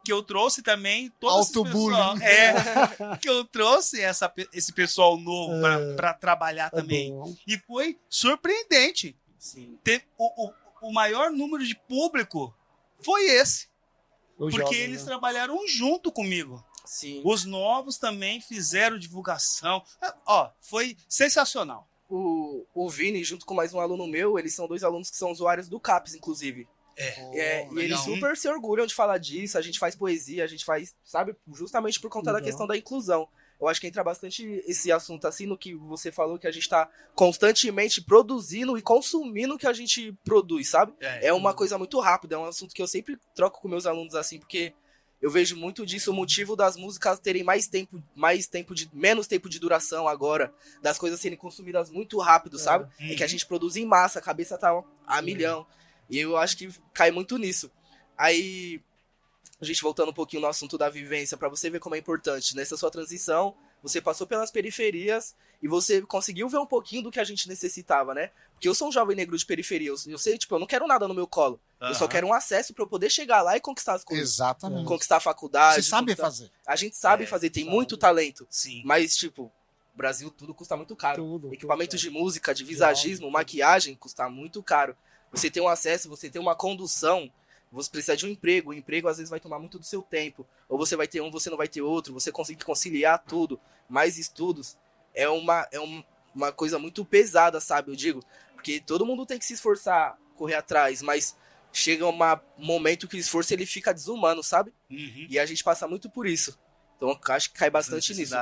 Que eu trouxe também todo esse pessoal. Que eu trouxe esse pessoal novo para trabalhar também. Bom. E foi surpreendente. Sim. O maior número de público foi esse. O Porque jovem, eles né? trabalharam junto comigo. Sim. Os novos também fizeram divulgação. Ó, foi sensacional. O Vini, junto com mais um aluno meu, eles são 2 alunos que são usuários do CAPES, inclusive. E eles super se orgulham de falar disso. A gente faz poesia, a gente faz, sabe, justamente por conta da questão da inclusão. Eu acho que entra bastante esse assunto, assim, no que você falou, que a gente tá constantemente produzindo e consumindo o que a gente produz, sabe? É uma coisa muito rápida, é um assunto que eu sempre troco com meus alunos, assim, porque eu vejo muito disso, o motivo das músicas terem menos tempo de duração agora, das coisas serem consumidas muito rápido, sabe? É que a gente produz em massa, a cabeça tá a milhão. E eu acho que cai muito nisso. Aí, a gente voltando um pouquinho no assunto da vivência, pra você ver como é importante. Nessa sua transição, você passou pelas periferias e você conseguiu ver um pouquinho do que a gente necessitava, né? Porque eu sou um jovem negro de periferia, eu sei, tipo, eu não quero nada no meu colo. Eu só quero um acesso pra eu poder chegar lá e conquistar as coisas. Exatamente. Conquistar a faculdade. Você sabe fazer. A gente sabe fazer, tem muito talento. Sim. Mas, tipo, o Brasil tudo custa muito caro. Tudo, Equipamentos de música, de visagismo, maquiagem, custa muito caro. Você tem um acesso, você tem uma condução, você precisa de um emprego. O emprego, às vezes, vai tomar muito do seu tempo. Ou você vai ter um, você não vai ter outro. Você conseguir conciliar tudo. Mais estudos. É uma coisa muito pesada, sabe? Eu digo. Porque todo mundo tem que se esforçar, correr atrás. Mas chega um momento que o esforço ele fica desumano, sabe? E a gente passa muito por isso. Então, eu acho que cai bastante nisso.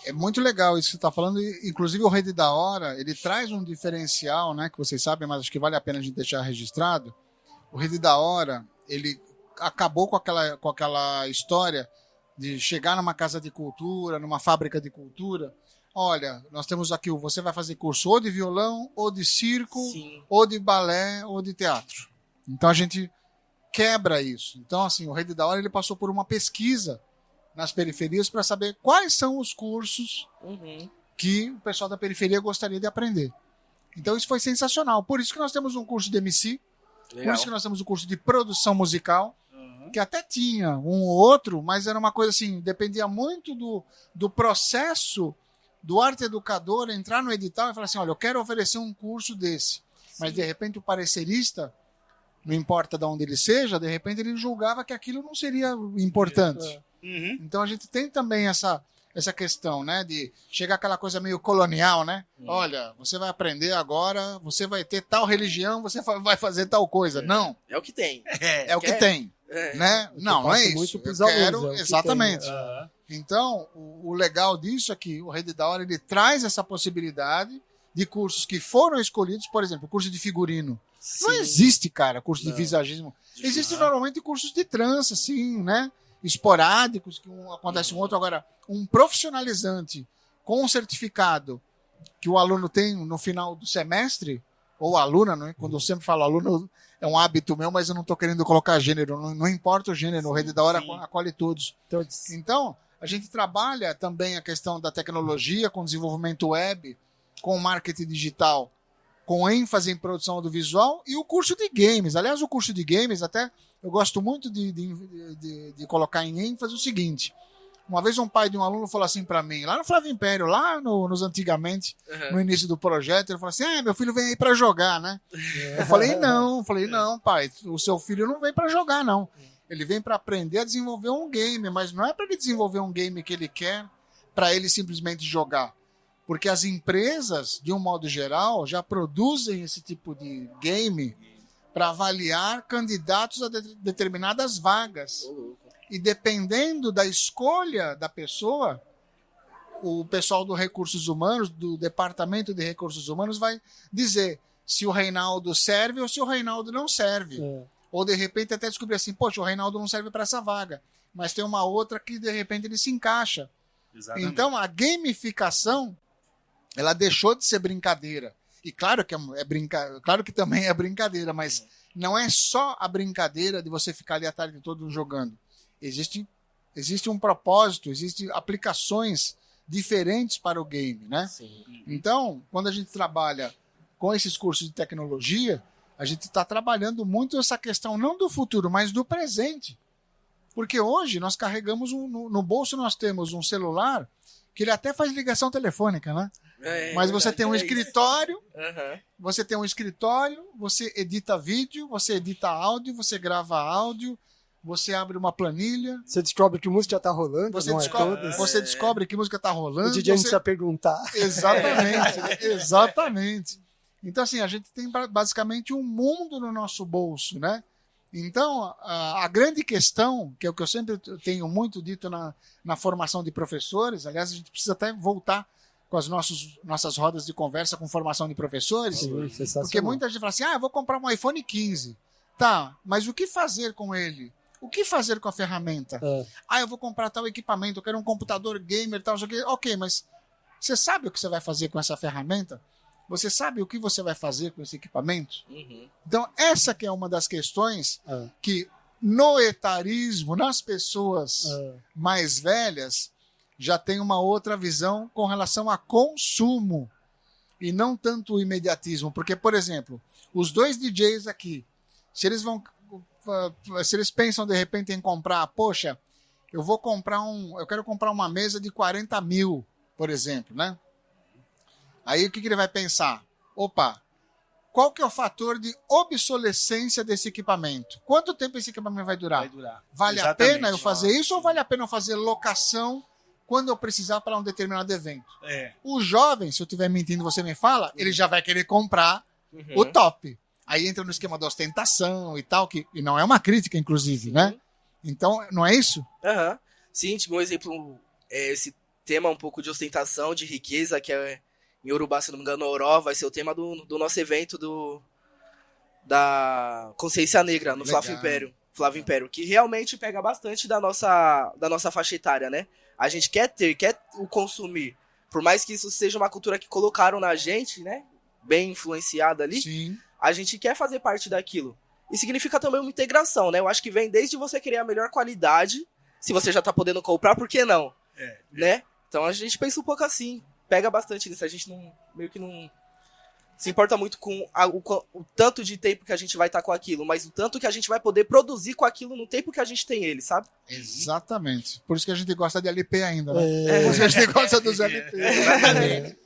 É muito legal isso que você está falando. Inclusive, o Rede da Hora, ele traz um diferencial, né? Que vocês sabem, mas acho que vale a pena a gente deixar registrado. O Rede da Hora, ele acabou com aquela história de chegar numa casa de cultura, numa fábrica de cultura. Olha, nós temos aqui, você vai fazer curso ou de violão, ou de circo, Sim. ou de balé, ou de teatro. Então a gente quebra isso. Então, assim, o Rede da Hora ele passou por uma pesquisa nas periferias para saber quais são os cursos que o pessoal da periferia gostaria de aprender. Então isso foi sensacional. Por isso que nós temos um curso de MC, Legal. por isso que nós temos um curso de produção musical, que até tinha um ou outro, mas era uma coisa assim, dependia muito do processo do arte educador entrar no edital e falar assim, olha, eu quero oferecer um curso desse. Mas de repente o parecerista, não importa de onde ele seja, de repente ele julgava que aquilo não seria importante. Então a gente tem também essa questão, né, de chegar aquela coisa meio colonial, né? Olha, você vai aprender agora, você vai ter tal religião, você vai fazer tal coisa. Não. É o que tem. É o que tem. Né? Não é isso. Muito Eu pros alunos, quero, é o que exatamente. tem. Então, o legal disso é que o Rede da Hora ele traz essa possibilidade de cursos que foram escolhidos, por exemplo, o curso de figurino. Sim. Não existe, cara, curso de visagismo. Existem normalmente cursos de trança, assim, né? Esporádicos, que acontece um outro. Agora, um profissionalizante com um certificado que o aluno tem no final do semestre, ou aluna, né? Quando eu sempre falo aluno, é um hábito meu, mas eu não estou querendo colocar gênero, não importa o gênero, o Rede da Hora acolhe todos. Então, a gente trabalha também a questão da tecnologia, com desenvolvimento web, com marketing digital, com ênfase em produção audiovisual, e o curso de games. Aliás, o curso de games, até eu gosto muito de colocar em ênfase o seguinte. Uma vez um pai de um aluno falou assim para mim, lá no Flávio Império, lá nos antigamente, no início do projeto, ele falou assim, meu filho vem aí para jogar, né? Eu falei, não, pai, o seu filho não vem para jogar, não. Ele vem para aprender a desenvolver um game, mas não é para ele desenvolver um game que ele quer, para ele simplesmente jogar. Porque as empresas, de um modo geral, já produzem esse tipo de game para avaliar candidatos a determinadas vagas. E dependendo da escolha da pessoa, o pessoal do Recursos Humanos, do Departamento de Recursos Humanos, vai dizer se o Reinaldo serve ou se o Reinaldo não serve. Ou, de repente, até descobrir assim, poxa, o Reinaldo não serve para essa vaga, mas tem uma outra que, de repente, ele se encaixa. Exatamente. Então, a gamificação, ela deixou de ser brincadeira. E claro que, claro que também é brincadeira, mas não é só a brincadeira de você ficar ali a tarde toda jogando. Existe um propósito, existem aplicações diferentes para o game, né? Sim. Então, quando a gente trabalha com esses cursos de tecnologia, a gente está trabalhando muito essa questão não do futuro, mas do presente. Porque hoje nós carregamos, no bolso nós temos um celular que ele até faz ligação telefônica, né? Mas você tem um escritório, você tem um escritório, você edita vídeo, você edita áudio, você grava áudio, você abre uma planilha. Você descobre que música tá rolando, você descobre que música tá rolando. O DJ não precisa perguntar. Exatamente, exatamente. Então, assim, a gente tem basicamente um mundo no nosso bolso, né? Então, a grande questão, que é o que eu sempre tenho muito dito na formação de professores, aliás, a gente precisa até voltar com as nossas rodas de conversa com formação de professores, porque muita gente fala assim, eu vou comprar um iPhone 15. Tá, mas o que fazer com ele? O que fazer com a ferramenta? Eu vou comprar tal equipamento, eu quero um computador gamer, tal, isso aqui. Ok, mas você sabe o que você vai fazer com essa ferramenta? Você sabe o que você vai fazer com esse equipamento? Então, essa que é uma das questões que no etarismo, nas pessoas mais velhas, já tem uma outra visão com relação a consumo e não tanto o imediatismo. Porque, por exemplo, os dois DJs aqui, se eles pensam de repente em comprar, poxa, eu quero comprar uma mesa de 40 mil, por exemplo, né? Aí o que ele vai pensar? Opa, qual que é o fator de obsolescência desse equipamento? Quanto tempo esse equipamento vai durar? Vale a pena eu fazer isso ou vale a pena eu fazer locação quando eu precisar para um determinado evento? O jovem, se eu estiver mentindo, você me fala, ele já vai querer comprar o top. Aí entra no esquema da ostentação e tal, e não é uma crítica, inclusive, né? Então, não é isso? Sim, tipo, um exemplo, esse tema um pouco de ostentação, de riqueza, que é em Urubá, se não me engano, Oró, vai ser o tema do nosso evento da Consciência Negra, no Flávio Império, que realmente pega bastante da nossa faixa etária, né? A gente quer o consumir, por mais que isso seja uma cultura que colocaram na gente, né? Bem influenciada ali, Sim. A gente quer fazer parte daquilo. E significa também uma integração, né? Eu acho que vem desde você querer a melhor qualidade, se você já tá podendo comprar, por que não? Né? Então a gente pensa um pouco assim, pega bastante nisso, a gente meio que não se importa muito com o tanto de tempo que a gente vai estar com aquilo, mas o tanto que a gente vai poder produzir com aquilo no tempo que a gente tem ele, sabe? Exatamente. Por isso que a gente gosta de LP ainda, né? Por isso que a gente gosta dos LP. Exatamente.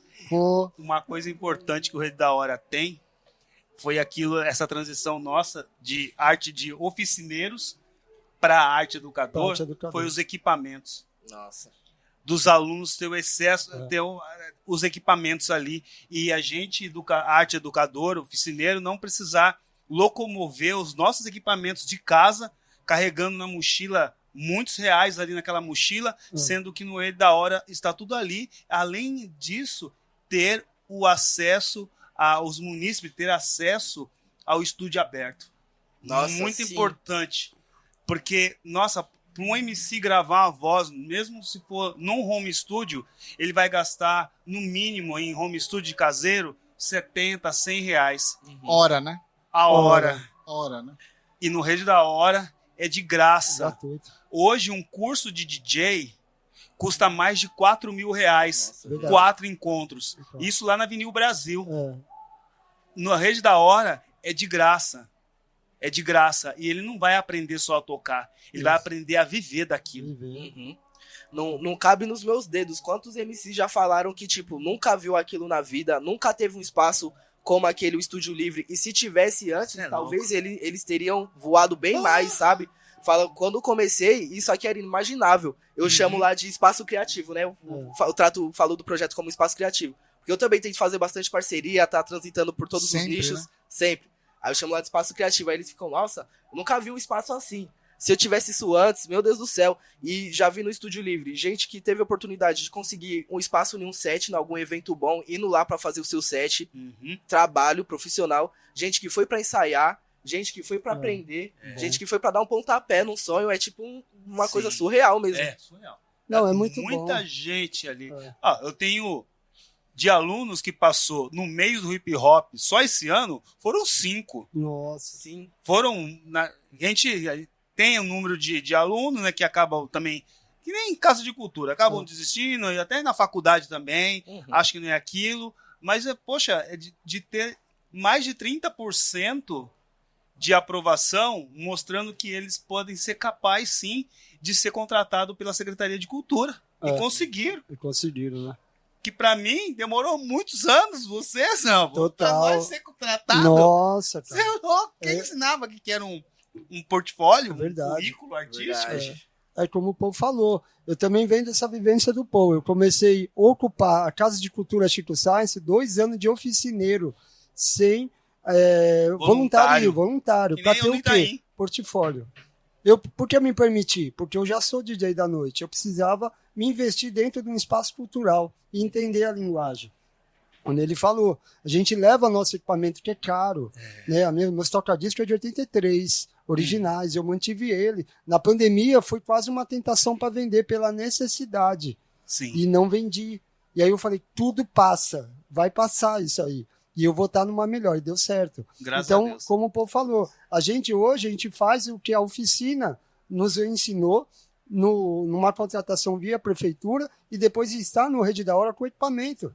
Uma coisa importante que o Rede da Hora tem foi essa transição nossa de arte de oficineiros para arte educador, foi os equipamentos. Nossa. Dos alunos ter o excesso, ter os equipamentos ali, e a gente, arte educador, oficineiro, não precisar locomover os nossos equipamentos de casa, carregando na mochila muitos reais ali naquela mochila, sendo que no Rede da Hora está tudo ali. Além disso, ter o acesso aos munícipes, ter acesso ao estúdio aberto. Nossa, muito importante, porque, nossa, para um MC gravar uma voz, mesmo se for num home studio, ele vai gastar, no mínimo, em home studio caseiro, 70, 100 reais. Hora, né? A hora. Hora, né? E no Rede da Hora é de graça. Gratuito. Hoje, um curso de DJ custa mais de 4 mil reais. Nossa, 4 encontros. Isso lá na Avenida Brasil. Na Rede da Hora é de graça. É de graça. E ele não vai aprender só a tocar. Ele vai aprender a viver daquilo. Não cabe nos meus dedos. Quantos MCs já falaram que, tipo, nunca viu aquilo na vida, nunca teve um espaço como aquele, o Estúdio Livre. E se tivesse antes, talvez eles teriam voado bem mais, sabe? Quando comecei, isso aqui era inimaginável. Eu chamo lá de espaço criativo, né? Eu falo do projeto como espaço criativo. Porque eu também tento fazer bastante parceria, tá transitando por todos os nichos, sempre. Aí eu chamo lá de espaço criativo, aí eles ficam, nossa, eu nunca vi um espaço assim. Se eu tivesse isso antes, meu Deus do céu. E já vi no Estúdio Livre, gente que teve a oportunidade de conseguir um espaço em um set, em algum evento bom, indo lá pra fazer o seu set, trabalho profissional, gente que foi pra ensaiar, gente que foi pra aprender, gente que foi pra dar um pontapé num sonho, é tipo uma coisa surreal mesmo. É, surreal. Não, é muito Muita bom. gente ali. Eu tenho de alunos que passou no meio do hip hop só esse ano, foram 5. Nossa. Sim. A gente tem um número de alunos, né, que acabam também, que nem em casa de cultura, acabam desistindo, e até na faculdade também, acho que não é aquilo, mas, poxa, é de ter mais de 30% de aprovação, mostrando que eles podem ser capazes, sim, de ser contratado pela Secretaria de Cultura. E conseguiram. E conseguiram, né? Que pra mim demorou muitos anos, vocês não. Pra Total. nós ser contratado. Nossa, Você cara. é louco. Quem ensinava que era um portfólio, Verdade. um currículo artístico? Verdade. É como o Paul falou, eu também venho dessa vivência do Paul. Eu comecei a ocupar a Casa de Cultura Chico Science 2 anos de oficineiro, sem voluntário, Que para nem ter eu o no quê? Itaim. Portfólio. Por que eu me permiti? Porque eu já sou DJ da noite, eu precisava me investir dentro de um espaço cultural e entender a linguagem. Quando ele falou, a gente leva nosso equipamento que é caro, né? Meus toca-discos é de 83, originais, eu mantive ele. Na pandemia foi quase uma tentação para vender pela necessidade. Sim. E não vendi. E aí eu falei, tudo passa, vai passar isso aí. E eu vou estar numa melhor, e deu certo. Graças a Então, Deus. como o povo falou, a gente faz o que a oficina nos ensinou numa contratação via prefeitura e depois está no Rede da Hora com equipamento.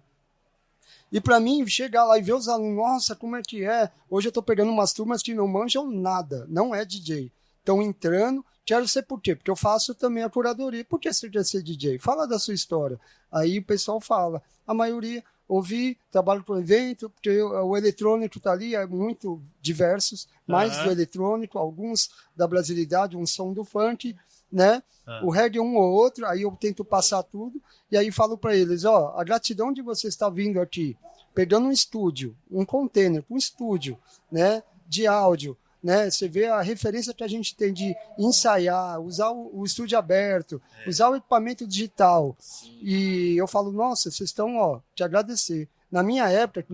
E para mim, chegar lá e ver os alunos, nossa, como é que é? Hoje eu estou pegando umas turmas que não manjam nada, não é DJ. Estão entrando, quero ser por quê? Porque eu faço também a curadoria. Por que você quer ser DJ? Fala da sua história. Aí o pessoal fala, a maioria, ouvi, trabalho com evento, porque o eletrônico está ali, é muito diversos, mais do eletrônico, alguns da brasilidade, um som do funk, né? O reggae um ou outro, aí eu tento passar tudo, e aí falo para eles, a gratidão de você estar vindo aqui, pegando um estúdio, um container com um estúdio, né, de áudio, né, você vê a referência que a gente tem de ensaiar, usar o estúdio aberto, usar o equipamento digital. Sim. E eu falo, nossa, vocês estão, te agradecer. Na minha época,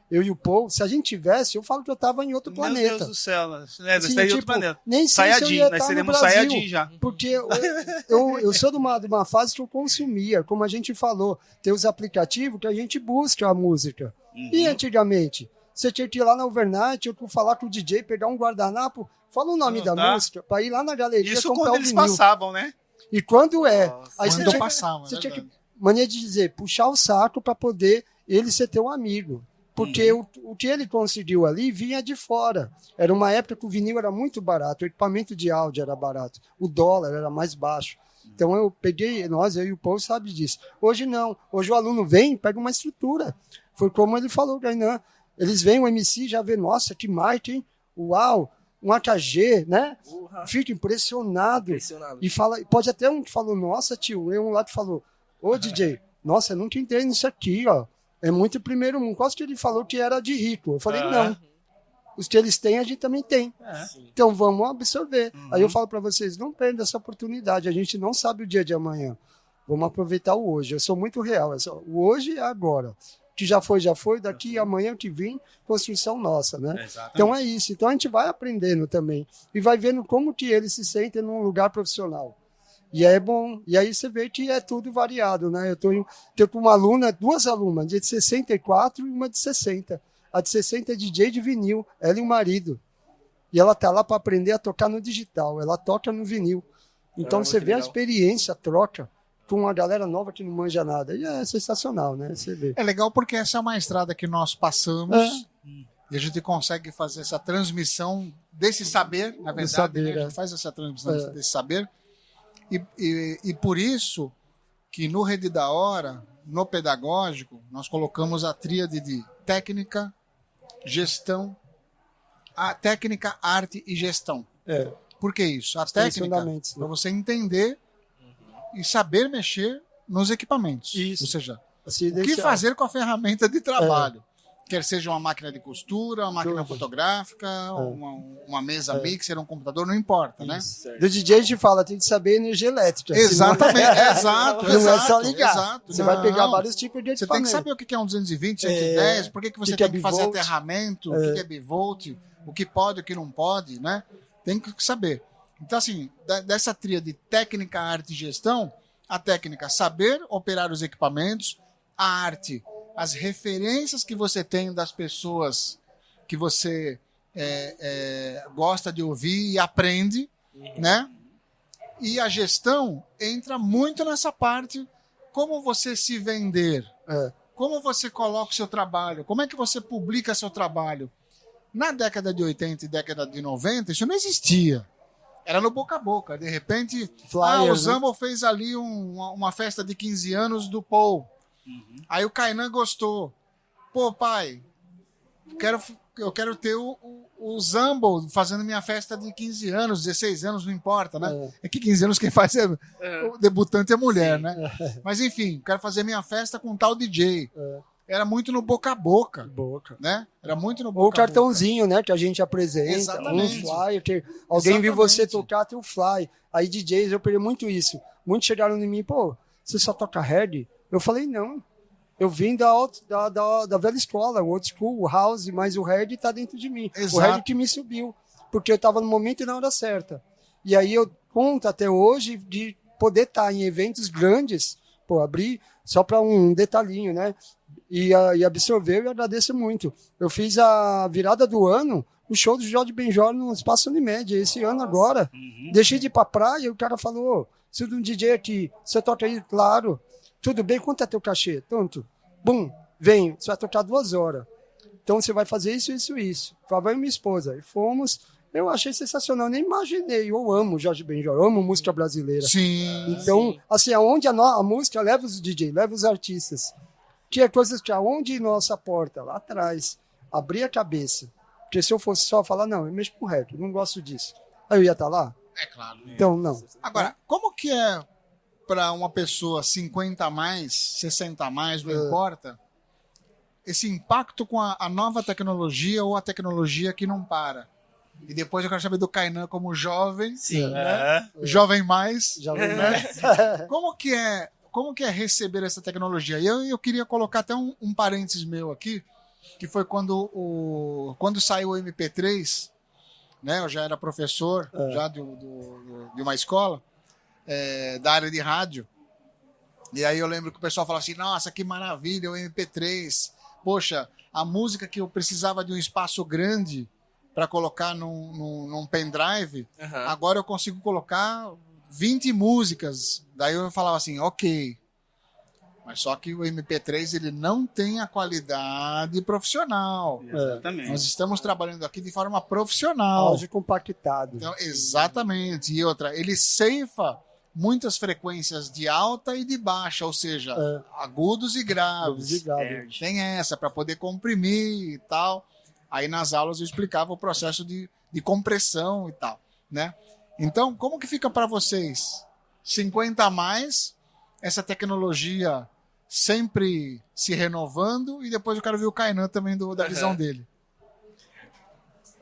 eu e o Paul, se a gente tivesse, eu falo que eu estava em outro planeta. Meu Deus do céu, nós estaríamos em outro planeta. Nem sei se eu ia nós estar seremos no Brasil, Sayajin já. porque eu sou de uma fase que eu consumia, como a gente falou, tem os aplicativos que a gente busca a música. E antigamente, você tinha que ir lá na overnight, eu falar com o DJ, pegar um guardanapo, fala o nome da música, para ir lá na galeria isso comprar quando o eles vinil. passavam, né? E quando aí Quando passava, você tinha que, mania de dizer, puxar o saco para poder ele ser teu amigo. Porque o que ele conseguiu ali vinha de fora. Era uma época que o vinil era muito barato, o equipamento de áudio era barato, o dólar era mais baixo. Então eu peguei, eu e o Paul sabe disso. Hoje não, hoje o aluno vem, pega uma estrutura. Foi como ele falou, Gainan. Eles veem o MC, já vê, nossa, que marketing, uau, um AKG, né? Fica impressionado. E fala, pode até um que falou, nossa, tio, um lá que falou, DJ, nossa, eu nunca entrei nisso aqui, ó. É muito primeiro mundo. Quase que ele falou que era de rico. Eu falei, não. Os que eles têm, a gente também tem. Então vamos absorver. Aí eu falo para vocês, não perdam essa oportunidade. A gente não sabe o dia de amanhã. Vamos aproveitar o hoje. Eu sou muito real. O hoje é agora. O que já foi. Daqui amanhã que vem, construção nossa, né? Exatamente. Então é isso. Então a gente vai aprendendo também. E vai vendo como que eles se sentem num lugar profissional. E é bom. E aí você vê que é tudo variado, né? Eu tenho uma aluna, 2 alunas, de 64 e uma de 60. A de 60 é DJ de vinil, ela e o marido. E ela tá lá para aprender a tocar no digital. Ela toca no vinil. Então você vê legal. A experiência, a troca com uma galera nova que não manja nada. E é sensacional, né? Você vê. É legal porque essa é uma estrada que nós passamos e a gente consegue fazer essa transmissão desse saber, na verdade, saber, né? A gente faz essa transmissão desse saber. E por isso que no Rede da Hora, no pedagógico, nós colocamos a tríade de técnica, gestão, técnica, arte e gestão. Por que isso? A técnica, para você entender e saber mexer nos equipamentos. Isso. Ou seja, o que fazer com a ferramenta de trabalho. Quer seja uma máquina de costura, uma máquina fotográfica, uma mesa mixer, um computador, não importa, né? Do DJ a gente fala, tem que saber energia elétrica. Exatamente, exato. Não é só ligar. Exato, você vai pegar vários tipos de Você equipamento. tem que saber o que é um 220, 110, por que você tem que fazer bivolt, aterramento, o que é bivolt, o que pode, o que não pode, né? Tem que saber. Então, assim, dessa tríade técnica, arte e gestão, a técnica, saber operar os equipamentos, a arte, as referências que você tem das pessoas que você gosta de ouvir e aprende, né? E a gestão entra muito nessa parte, como você se vender, como você coloca o seu trabalho, como é que você publica seu trabalho. Na década de 80 e década de 90, isso não existia. Era no boca a boca. De repente, o Zambo fez ali uma festa de 15 anos do Paul. Aí o Kainan gostou. Pô, pai, eu quero ter o Zambo fazendo minha festa de 15 anos, 16 anos, não importa, né? É que 15 anos quem faz o debutante é mulher, né? Mas enfim, quero fazer minha festa com tal DJ. Era muito no boca a boca. Né? Era muito no boca a boca. Ou o cartãozinho, né? Que a gente apresenta. Exatamente. Um flyer. Alguém viu você tocar, tem um flyer. Aí DJs, eu perdi muito isso. Muitos chegaram em mim, pô, você só toca reggae? Eu falei, não. Eu vim da velha escola, o old school, o house, mas o reggae tá dentro de mim. Exato. O reggae que me subiu. Porque eu tava no momento e na hora certa. E aí eu conto até hoje de poder estar em eventos grandes, pô, abrir só para um detalhinho, né? E absorveu e agradeço muito. Eu fiz a virada do ano, o show do Jorge Benjor no Espaço Unimed, esse ano agora. Deixei de ir pra praia e o cara falou, se de um DJ aqui, você toca aí? Claro. Tudo bem, quanto é teu cachê? Tanto. Bum, vem, você vai tocar 2 horas. Então você vai fazer isso, isso, isso. Falei, minha esposa. E fomos, eu achei sensacional, nem imaginei. Eu amo Jorge Benjor, eu amo música brasileira. Sim. Então, assim, aonde a música leva os DJ, leva os artistas. Que é coisas que aonde nossa porta, lá atrás, abrir a cabeça. Porque se eu fosse só falar, não, eu mexo com rap, não gosto disso. Aí eu ia estar lá? É claro. Então, não. Agora, como que é para uma pessoa 50 a mais, 60 a mais, não importa, esse impacto com a nova tecnologia ou a tecnologia que não para? E depois eu quero saber do Kainan como jovem, né? Jovem mais. Jovem mais. Como que é receber essa tecnologia? E eu queria colocar até um parênteses meu aqui, que foi quando saiu o MP3, né? Eu já era professor já de uma escola, da área de rádio. E aí eu lembro que o pessoal falava assim, nossa, que maravilha, o MP3. Poxa, a música que eu precisava de um espaço grande para colocar num pendrive, agora eu consigo colocar 20 músicas. Daí eu falava assim, ok. Mas só que o MP3 ele não tem a qualidade profissional. Exatamente. Nós estamos trabalhando aqui de forma profissional. Áudio compactado. Então, exatamente. E outra, ele ceifa muitas frequências de alta e de baixa, ou seja, agudos e graves. Tem essa, para poder comprimir e tal. Aí nas aulas eu explicava o processo de compressão e tal, né? Então, como que fica para vocês? 50 a mais, essa tecnologia sempre se renovando, e depois eu quero ver o Kainan também da visão dele.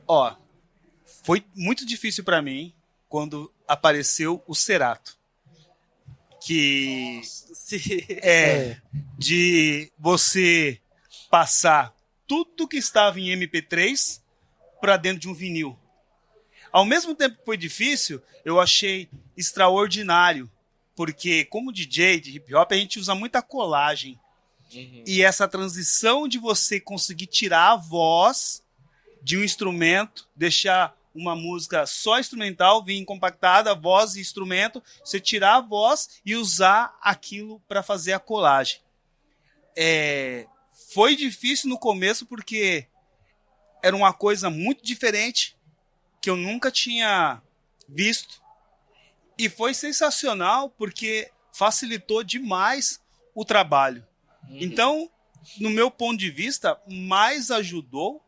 Ó, foi muito difícil para mim quando apareceu o Serato. Que de você passar tudo que estava em MP3 para dentro de um vinil. Ao mesmo tempo que foi difícil, eu achei extraordinário, porque como DJ de hip hop a gente usa muita colagem. E essa transição de você conseguir tirar a voz de um instrumento, deixar uma música só instrumental, vir compactada, voz e instrumento, você tirar a voz e usar aquilo para fazer a colagem. Foi difícil no começo porque era uma coisa muito diferente que eu nunca tinha visto. E foi sensacional porque facilitou demais o trabalho. Então, no meu ponto de vista, mais ajudou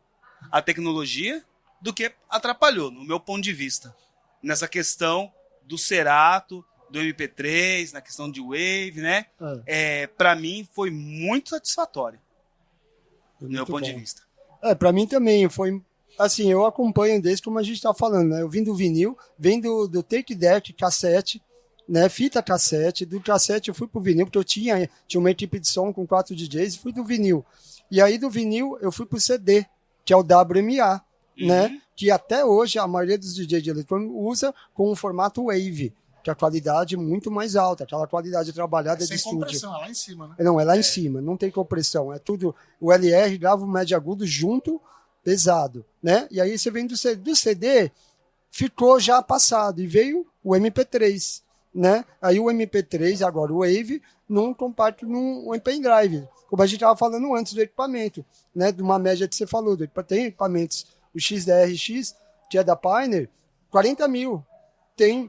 a tecnologia do que atrapalhou, no meu ponto de vista. Nessa questão do Serato, do MP3, na questão de Wave, né? Para mim foi muito satisfatório. do meu ponto de vista. Pra mim também foi, assim, eu acompanho desde como a gente tá falando, né? Eu vim do vinil, vim do tape deck, cassete, né? Fita cassete, do cassete eu fui pro vinil, porque eu tinha uma equipe de som com 4 DJs, fui do vinil. E aí do vinil eu fui pro CD, que é o WMA, né? Que até hoje a maioria dos DJs de eletrônico usa com um formato Wave, que a qualidade é muito mais alta, aquela qualidade trabalhada de estúdio. Sem compressão, é lá em cima, né? Não, é lá em cima, não tem compressão, é tudo, o LR grava o médio agudo junto, pesado, né? E aí você vem do CD, ficou já passado, e veio o MP3, né? Aí o MP3, agora o Wave, não compacto num pendrive, como a gente estava falando antes do equipamento, né? De uma média que você falou, tem equipamentos, o XDR-X, que é da Pioneer, 40 mil, tem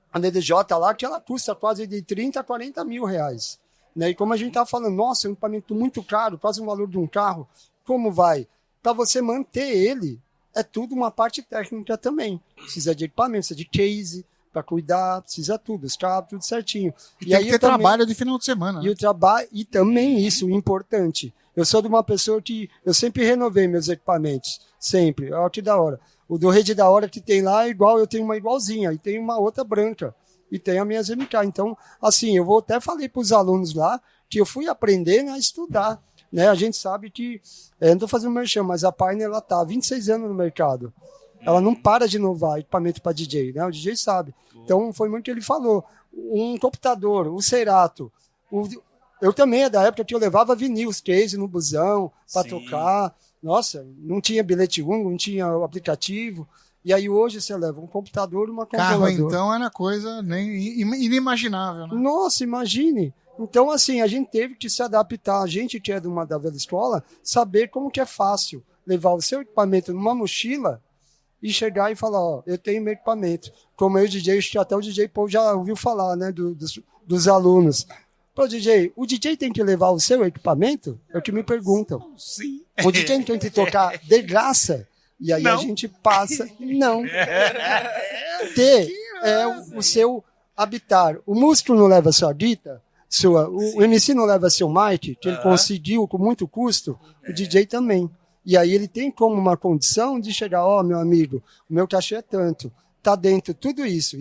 a DDJ lá, que ela custa quase de 30 a 40 mil reais. Né? E como a gente estava falando, nossa, é um equipamento muito caro, quase o valor de um carro, como vai? Para você manter ele, é tudo uma parte técnica também. Precisa de equipamento, precisa de case para cuidar, precisa tudo, os cabos, tudo certinho. E tem que ter trabalho de final de semana. E o trabalho, e também isso, importante. Eu sou de uma pessoa que eu sempre renovei meus equipamentos, sempre, olha que da hora. O do Rede da Hora que tem lá é igual, eu tenho uma igualzinha, e tem uma outra branca, e tem a minha MK. Então, assim, eu vou até falei para os alunos lá que eu fui aprendendo a estudar, né? A gente sabe que, eu não estou fazendo merchan, mas a Pioneer, ela está há 26 anos no mercado. Ela não para de inovar equipamento para DJ, né? O DJ sabe. Então, foi muito o que ele falou. Um computador, o Cerato, eu também é da época que eu levava vinil, os case no busão, para tocar. Nossa, não tinha bilhete único, não tinha o aplicativo. E aí hoje você leva um computador e uma controlador. Carro, então, era coisa inimaginável, né? Nossa, imagine. Então, assim, a gente teve que se adaptar. A gente que é de uma da velha escola, saber como que é fácil levar o seu equipamento numa mochila e chegar e falar, ó, eu tenho meu equipamento. Como eu, DJ, acho que até o DJ Paul já ouviu falar, né, dos alunos. Pô, DJ, o DJ tem que levar o seu equipamento? É o que me perguntam. Sim. O DJ tem que tocar de graça? E aí não. A gente passa... Não. Ter o seu habitar. O músico não leva sua guitarra, o MC não leva seu mic, que ele conseguiu com muito custo, o DJ também. E aí ele tem como uma condição de chegar, ó, meu amigo, o meu cachê é tanto. Tá dentro tudo isso,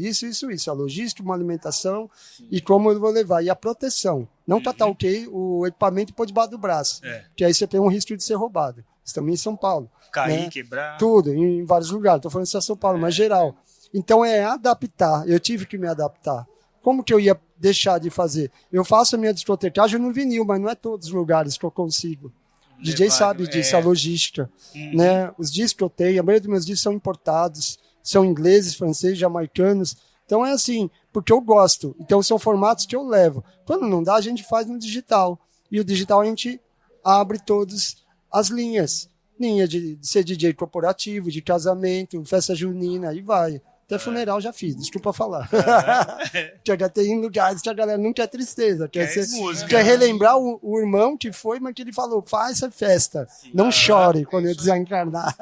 a logística, uma alimentação e como eu vou levar. E a proteção. Não tá ok o equipamento pôr debaixo do braço. Que aí você tem um risco de ser roubado. Estamos em São Paulo. Cair, né? Quebrar. Tudo, em vários lugares. Estou falando só São Paulo, mas geral. Então é adaptar. Eu tive que me adaptar. Como que eu ia deixar de fazer? Eu faço a minha discotecagem no vinil, mas não é todos os lugares que eu consigo. O DJ sabe disso, a logística. Né? Os discos que eu tenho, a maioria dos meus discos são importados. São ingleses, franceses, jamaicanos. Então é assim, porque eu gosto. Então são formatos que eu levo. Quando não dá, a gente faz no digital. E o digital a gente abre todas as linhas. Linha de ser DJ corporativo, de casamento, festa junina, aí vai. Até funeral já fiz, desculpa falar. Já tem em lugares que a galera não quer tristeza. Quer relembrar o irmão que foi, mas que ele falou, faz essa festa. Sim, não chore quando eu desencarnar.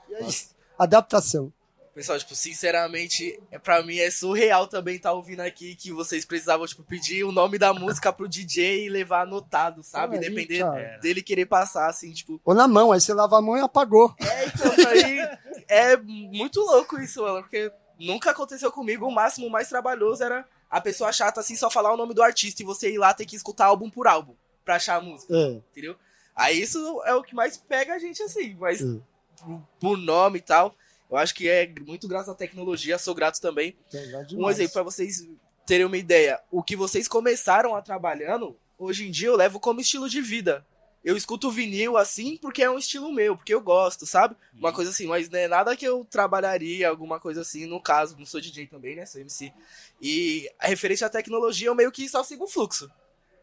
E é isso. Adaptação. Pessoal, tipo, sinceramente, pra mim é surreal também estar ouvindo aqui que vocês precisavam, tipo, pedir o nome da música pro DJ e levar anotado, sabe? Depender dele querer passar, assim, tipo... Ou na mão, aí você lava a mão e apagou. Então, aí é muito louco isso, mano, porque nunca aconteceu comigo. O máximo, o mais trabalhoso era a pessoa chata, assim, só falar o nome do artista e você ir lá ter que escutar álbum por álbum pra achar a música, entendeu? Aí isso é o que mais pega a gente, assim, mas por nome e tal... Eu acho que é muito graças à tecnologia, sou grato também. Um exemplo para vocês terem uma ideia. O que vocês começaram a trabalhando, hoje em dia eu levo como estilo de vida. Eu escuto vinil assim porque é um estilo meu, porque eu gosto, sabe? Uma coisa assim, mas não é nada que eu trabalharia, alguma coisa assim. No caso, não sou DJ também, né? Sou MC. E a referente à tecnologia, eu meio que só sigo o fluxo.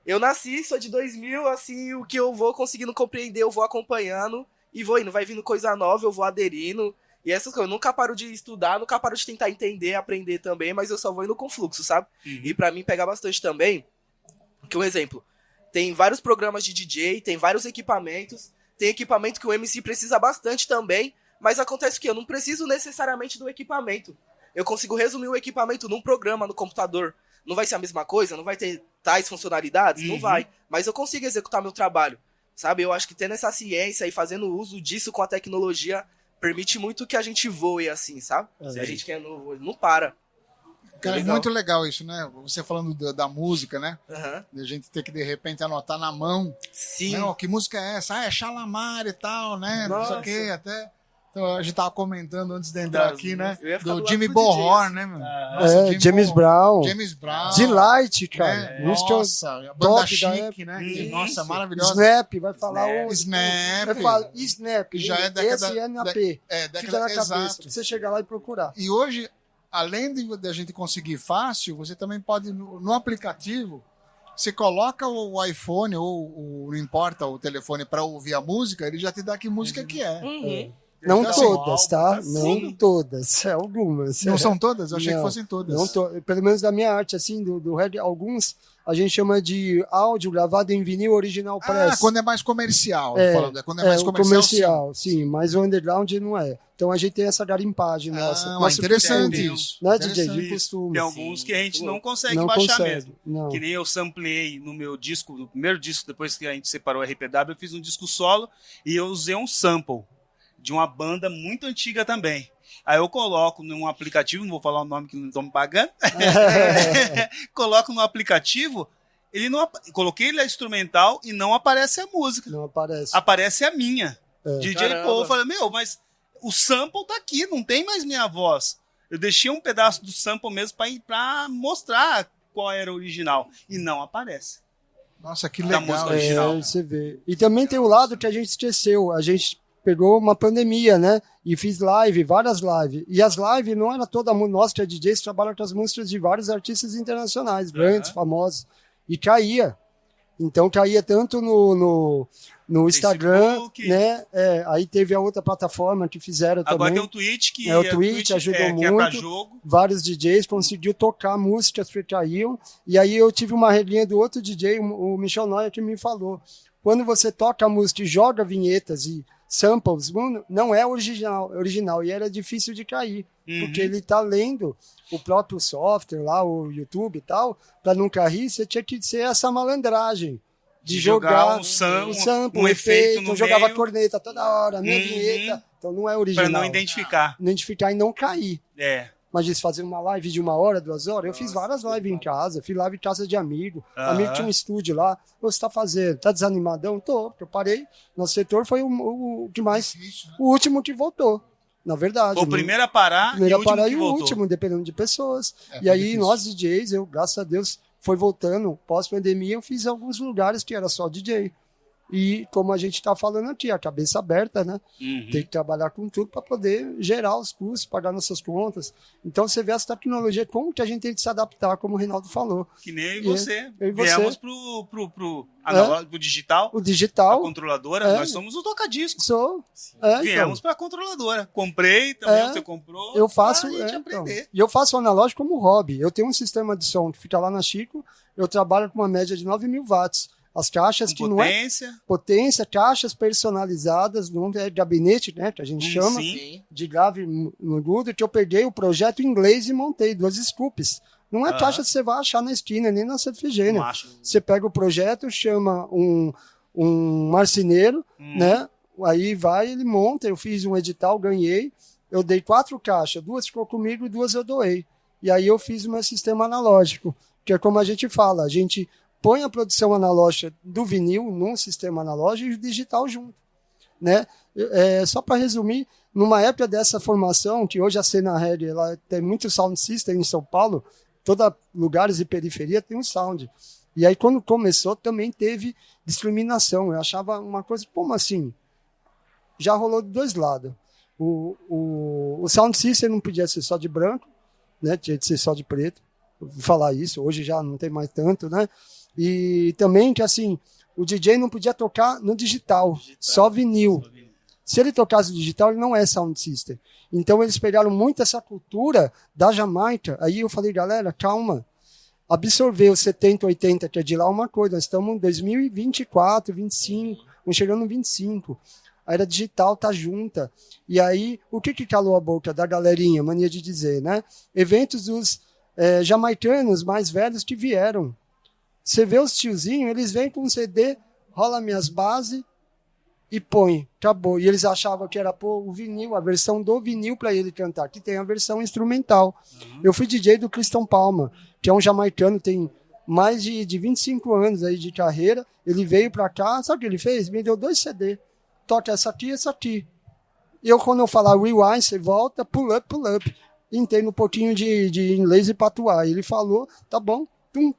Eu nasci, sou de 2000, assim, o que eu vou conseguindo compreender, eu vou acompanhando e vou indo. Vai vindo coisa nova, eu vou aderindo. E essas coisas, eu nunca paro de estudar, nunca paro de tentar entender, aprender também, mas eu só vou indo com fluxo, sabe? E pra mim pega bastante também, que um exemplo, tem vários programas de DJ, tem vários equipamentos, tem equipamento que o MC precisa bastante também, mas acontece que eu não preciso necessariamente do equipamento. Eu consigo resumir o equipamento num programa, no computador. Não vai ser a mesma coisa, não vai ter tais funcionalidades, não vai, mas eu consigo executar meu trabalho. sabe? Eu acho que tendo essa ciência e fazendo uso disso com a tecnologia permite muito que a gente voe assim, sabe? Se a gente quer não para. Cara, é muito legal isso, né? Você falando da música, né? Uhum. A gente ter que, de repente, anotar na mão. Sim. Né? Que música é essa? Ah, é Shalamar e tal, né? Não sei o quê, até... Então, a gente tava comentando antes de entrar aqui, né? Do Jimmy Bohorn, né, meu? Nossa, James Brown. James Brown. Delight, cara. Música nossa, a banda chique, né? Nossa, maravilhosa. Snap, vai falar o... Snap. Vai falar Snap. Que já é década... SNAP. Fica na cabeça, pra você chegar lá e procurar. E hoje, além de a gente conseguir fácil, você também pode, no aplicativo, você coloca o iPhone ou não importa o telefone para ouvir a música, ele já te dá que música que é. Uhum. Não então, todas, tá? assim. Não todas, algumas. Não são todas? Eu achei que fossem todas. Não pelo menos da minha arte, assim, do reggae, alguns a gente chama de áudio gravado em vinil original press. Quando é mais comercial. Quando é mais comercial, sim, mas o underground não é. Então a gente tem essa garimpagem nossa. Interessante isso. Né, DJ? De costume. Tem alguns que a gente não consegue baixar mesmo. Não. Que nem eu sampleei no meu disco, no primeiro disco, depois que a gente separou o RPW, eu fiz um disco solo e eu usei um sample de uma banda muito antiga também. Aí eu coloco num aplicativo, não vou falar o nome que não estão me pagando, coloco no aplicativo, coloquei ele instrumental e não aparece a música. Não aparece. Aparece a minha. DJ Caramba. Paul, eu falei, mas o sample tá aqui, não tem mais minha voz. Eu deixei um pedaço do sample mesmo pra mostrar qual era o original. E não aparece. Nossa, que legal. Você vê. E também tem o lado que a gente esqueceu. A gente pegou uma pandemia, né? E fiz várias lives. E as lives não era toda mundo. Nós, que é DJs, trabalha com as músicas de vários artistas internacionais, grandes, famosos. E caía. Então caía tanto no Instagram, Facebook, né? Aí teve a outra plataforma que fizeram agora também. Agora tem o Twitch, que o Twitch ajudou muito. Que é pra jogo. Vários DJs conseguiu tocar músicas que caíam. E aí eu tive uma regrinha do outro DJ, o Michel Noia, que me falou. Quando você toca a música e joga vinhetas e samples, não é original. E era difícil de cair. Porque ele tá lendo o próprio software lá, o YouTube e tal, para não cair, você tinha que ser essa malandragem. De jogar um sample, um efeito no jogava meio. Corneta toda hora, minha vinheta. Então não é original. Para não identificar. Identificar e não cair. Mas eles faziam uma live de 1 hora, 2 horas. Eu fiz várias lives em casa. Fiz live em casa de amigo. Amigo tinha um estúdio lá. Você tá fazendo? Tá desanimadão? Tô, porque eu parei. Nosso setor foi o que mais... O último que voltou. Na verdade. Foi o primeiro a parar e o último, dependendo de pessoas. E aí difícil. Nós DJs, eu, graças a Deus, foi voltando. Pós-pandemia, eu fiz alguns lugares que era só DJ. E como a gente está falando aqui, a cabeça aberta, né? Tem que trabalhar com tudo para poder gerar os custos, pagar nossas contas. Então você vê essa tecnologia, como que a gente tem que se adaptar, como o Reinaldo falou. Que nem você. Viemos pro digital. O digital. A controladora, nós somos o tocadiscos. então. Viemos para a controladora. Comprei, também você comprou. Eu faço, aprender. Então. E eu faço o analógico como hobby. Eu tenho um sistema de som que fica lá na Chico, eu trabalho com uma média de 9.000 watts. As caixas que não é potência, caixas personalizadas, não é gabinete, né, que a gente chama, de grave no Gudo, que eu peguei o projeto em inglês e montei 2 scoops. Não é caixa que você vai achar na esquina, nem na Efigênia. Você pega o projeto, chama um marceneiro, né, aí vai, ele monta, eu fiz um edital, ganhei, eu dei 4 caixas, 2 ficou comigo e 2 eu doei. E aí eu fiz o meu sistema analógico, que é como a gente fala, a gente põe a produção analógica do vinil num sistema analógico e o digital junto, né? Só para resumir, numa época dessa formação, que hoje a cena reggae ela tem muito sound system em São Paulo, toda lugares e periferia tem um sound. E aí quando começou também teve discriminação. Eu achava uma coisa, como assim? Já rolou de 2 lados. O sound system não podia ser só de branco, né? Tinha de ser só de preto. Vou falar isso, hoje já não tem mais tanto, né? E também que assim, o DJ não podia tocar no digital. Só vinil. Se ele tocasse no digital, ele não é sound system. Então eles pegaram muito essa cultura da Jamaica. Aí eu falei, galera, calma. Absorver os 70, 80, que é de lá uma coisa. Nós estamos em 2024, 25, vamos chegando no 25. A era digital tá junta. E aí, o que calou a boca da galerinha, mania de dizer, né? Eventos dos jamaicanos mais velhos que vieram. Você vê os tiozinhos, eles vêm com um CD rola minhas bases e põe, acabou. E eles achavam que era pôr o vinil, a versão do vinil para ele cantar, que tem a versão instrumental. Eu fui DJ do Christian Palma, que é um jamaicano, tem mais de 25 anos aí de carreira. Ele veio para cá, sabe o que ele fez? Me deu 2 CD. Toca essa aqui e essa aqui. E eu, quando eu falar rewind, você volta, pull up. Entendo um pouquinho de inglês e patuá. Ele falou, tá bom, tum.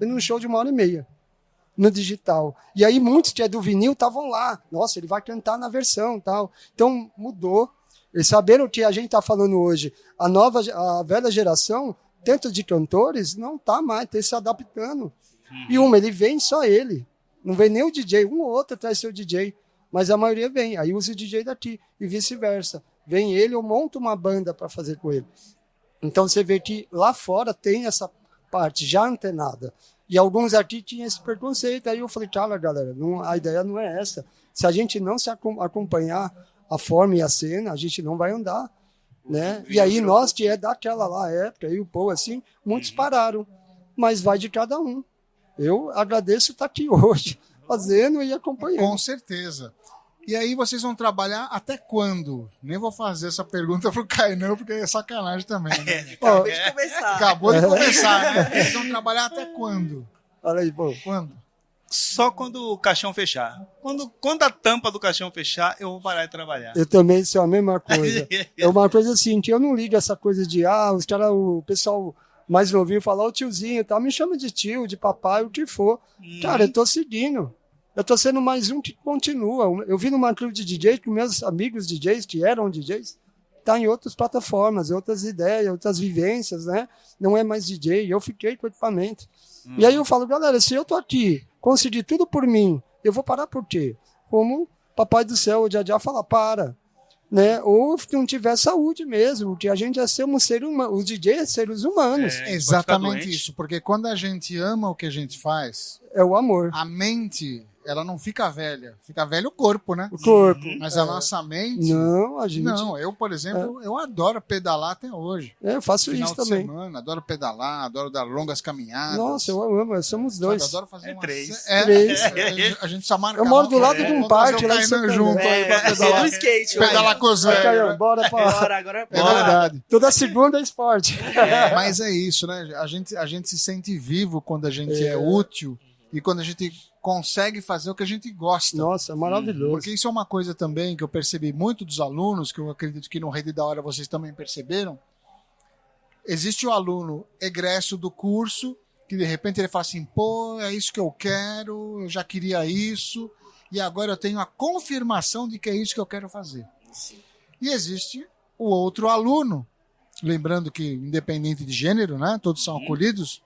Num show de 1h30. No digital. E aí muitos que é do vinil estavam lá. Nossa, ele vai cantar na versão tal. Então mudou. Eles saberam que a gente está falando hoje. A velha geração, tanto de cantores, não está mais, está se adaptando. E ele vem só ele. Não vem nem o DJ. Um ou outro traz seu DJ. Mas a maioria vem. Aí usa o DJ daqui. E vice-versa. Vem ele, eu monto uma banda para fazer com ele. Então você vê que lá fora tem essa parte já antenada. E alguns aqui tinham esse preconceito. Aí eu falei, cara, galera, a ideia não é essa. Se a gente não se acompanhar a forma e a cena, a gente não vai andar. Né? E aí nós, que é daquela lá época, e o povo assim, muitos pararam. Mas vai de cada um. Eu agradeço estar aqui hoje, fazendo e acompanhando. Com certeza. E aí vocês vão trabalhar até quando? Nem vou fazer essa pergunta pro Kainan, porque é sacanagem também. Né? Acabou de começar. Acabou de começar, né? Vocês vão trabalhar até quando? Olha aí, pô. Quando? Só quando o caixão fechar. Quando a tampa do caixão fechar, eu vou parar de trabalhar. Eu também sou a mesma coisa. É uma coisa assim, que eu não ligo essa coisa de, o pessoal mais novinho fala, o tiozinho e tal, me chama de tio, de papai, o que for. Cara, eu tô seguindo. Eu tô sendo mais um que continua. Eu vi numa crew de DJ que meus amigos DJs, que eram DJs, tá em outras plataformas, outras ideias, outras vivências, né? Não é mais DJ, eu fiquei com o equipamento. E aí eu falo, galera, se eu tô aqui, consegui tudo por mim, eu vou parar por quê? Como Papai do Céu, o Jajá fala, para. Né? Ou se não tiver saúde mesmo, que a gente é ser um ser humano, os DJs são seres humanos. Exatamente isso, porque quando a gente ama o que a gente faz, é o amor. A mente, ela não fica velha, fica velho o corpo, né? O corpo. Mas a nossa mente... Não, a gente... Não, eu, por exemplo, eu adoro pedalar até hoje. Eu faço Final isso de também. Semana, adoro pedalar, adoro dar longas caminhadas. Nossa, eu amo, somos dois. Sabe, adoro fazer três. A gente só marca. Eu moro do lado de um parque, lá em Kainan São junto aí pra pedalar. No skate, Pedalar com os velhos, né? Bora pra... Agora É verdade. Toda segunda é esporte. Mas é isso, né? A gente se sente vivo quando a gente é útil e quando a gente consegue fazer o que a gente gosta. Nossa, é maravilhoso. Porque isso é uma coisa também que eu percebi muito dos alunos, que eu acredito que no Rede da Hora vocês também perceberam. Existe o aluno egresso do curso, que de repente ele fala assim, pô, é isso que eu quero, eu já queria isso, e agora eu tenho a confirmação de que é isso que eu quero fazer. Sim. E existe o outro aluno, lembrando que independente de gênero, né, todos são acolhidos,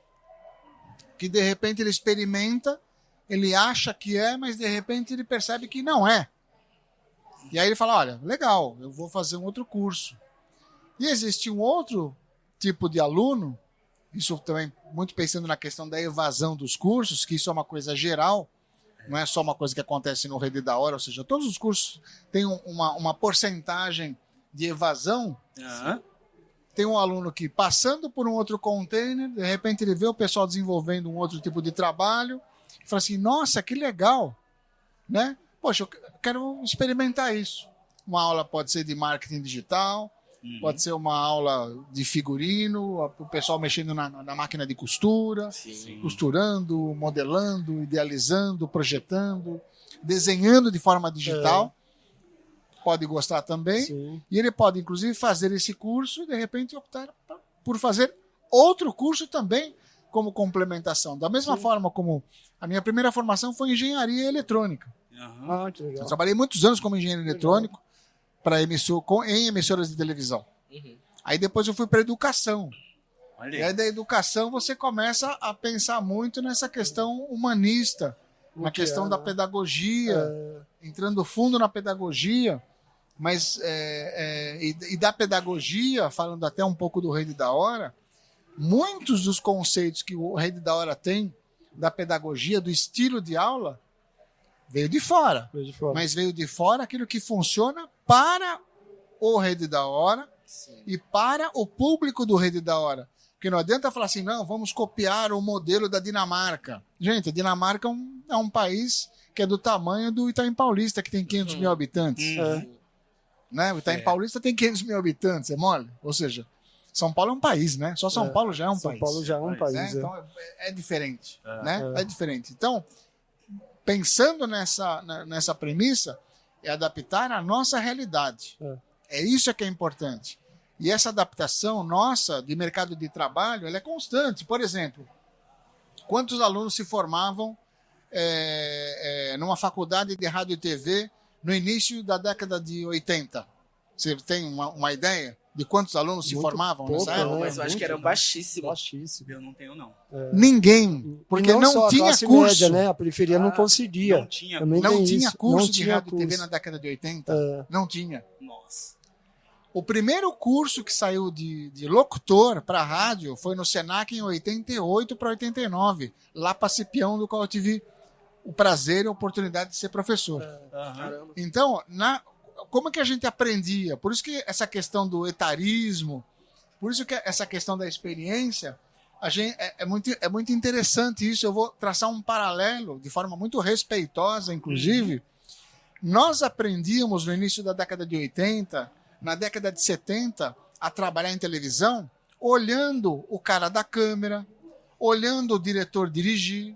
que de repente ele experimenta, ele acha que é, mas de repente ele percebe que não é. E aí ele fala, olha, legal, eu vou fazer um outro curso. E existe um outro tipo de aluno, isso também muito pensando na questão da evasão dos cursos, que isso é uma coisa geral, não é só uma coisa que acontece no Rede da Hora, ou seja, todos os cursos têm uma porcentagem de evasão. Tem um aluno que, passando por um outro container, de repente ele vê o pessoal desenvolvendo um outro tipo de trabalho, e fala assim, nossa, que legal, né? Poxa, eu quero experimentar isso. Uma aula pode ser de marketing digital, pode ser uma aula de figurino, o pessoal mexendo na máquina de costura, costurando, modelando, idealizando, projetando, desenhando de forma digital. Pode gostar também. Sim. E ele pode, inclusive, fazer esse curso e, de repente, optar por fazer outro curso também como complementação. Da mesma forma como a minha primeira formação foi em engenharia eletrônica. Que legal. Eu trabalhei muitos anos como engenheiro eletrônico em emissoras de televisão. Aí depois eu fui para educação. E aí da educação você começa a pensar muito nessa questão humanista, na questão da pedagogia, entrando fundo na pedagogia, mas e da pedagogia, falando até um pouco do Rede da Hora, muitos dos conceitos que o Rede da Hora tem da pedagogia, do estilo de aula, veio de fora. Mas veio de fora aquilo que funciona para o Rede da Hora e para o público do Rede da Hora. Porque não adianta falar assim, não, vamos copiar o modelo da Dinamarca. Gente, a Dinamarca é um país que é do tamanho do Itaim Paulista, que tem 500 mil habitantes. Né? O Itaim Paulista tem 500 mil habitantes, é mole? Ou seja, São Paulo é um país, né? Só São Paulo já é um país. São Paulo já é um país. Né? Então é diferente. Né? É diferente. Então, pensando nessa premissa, é adaptar a nossa realidade. É isso que é importante. E essa adaptação nossa de mercado de trabalho, ela é constante. Por exemplo, quantos alunos se formavam numa faculdade de rádio e TV no início da década de 80? Você tem uma ideia de quantos alunos se formavam nessa época? Mas eu acho que eram baixíssimos. Eu não tenho, não. Ninguém. Porque não tinha curso. Média, né? A periferia não conseguia. Não tinha. Não tinha curso não de tinha rádio e TV na década de 80. Não tinha. Nossa. O primeiro curso que saiu de locutor para rádio foi no Senac em 88 para 89, lá para Cipião, do qual eu tive o prazer e a oportunidade de ser professor. Então, como é que a gente aprendia? Por isso que essa questão do etarismo, por isso que essa questão da experiência, é muito interessante isso. Eu vou traçar um paralelo, de forma muito respeitosa, inclusive. Nós aprendíamos no início da década de 80, na década de 70, a trabalhar em televisão, olhando o cara da câmera, olhando o diretor dirigir,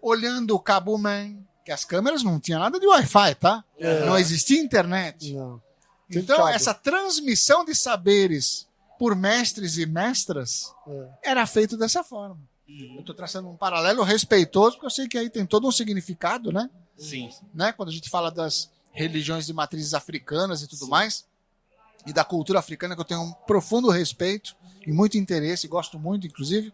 olhando o cabo-man, que as câmeras não tinham nada de Wi-Fi, tá? Não existia internet. Não. Então, essa transmissão de saberes por mestres e mestras era feito dessa forma. Eu estou traçando um paralelo respeitoso, porque eu sei que aí tem todo um significado, né? Sim. Né? Quando a gente fala das religiões de matrizes africanas e tudo mais, e da cultura africana, que eu tenho um profundo respeito e muito interesse, gosto muito, inclusive,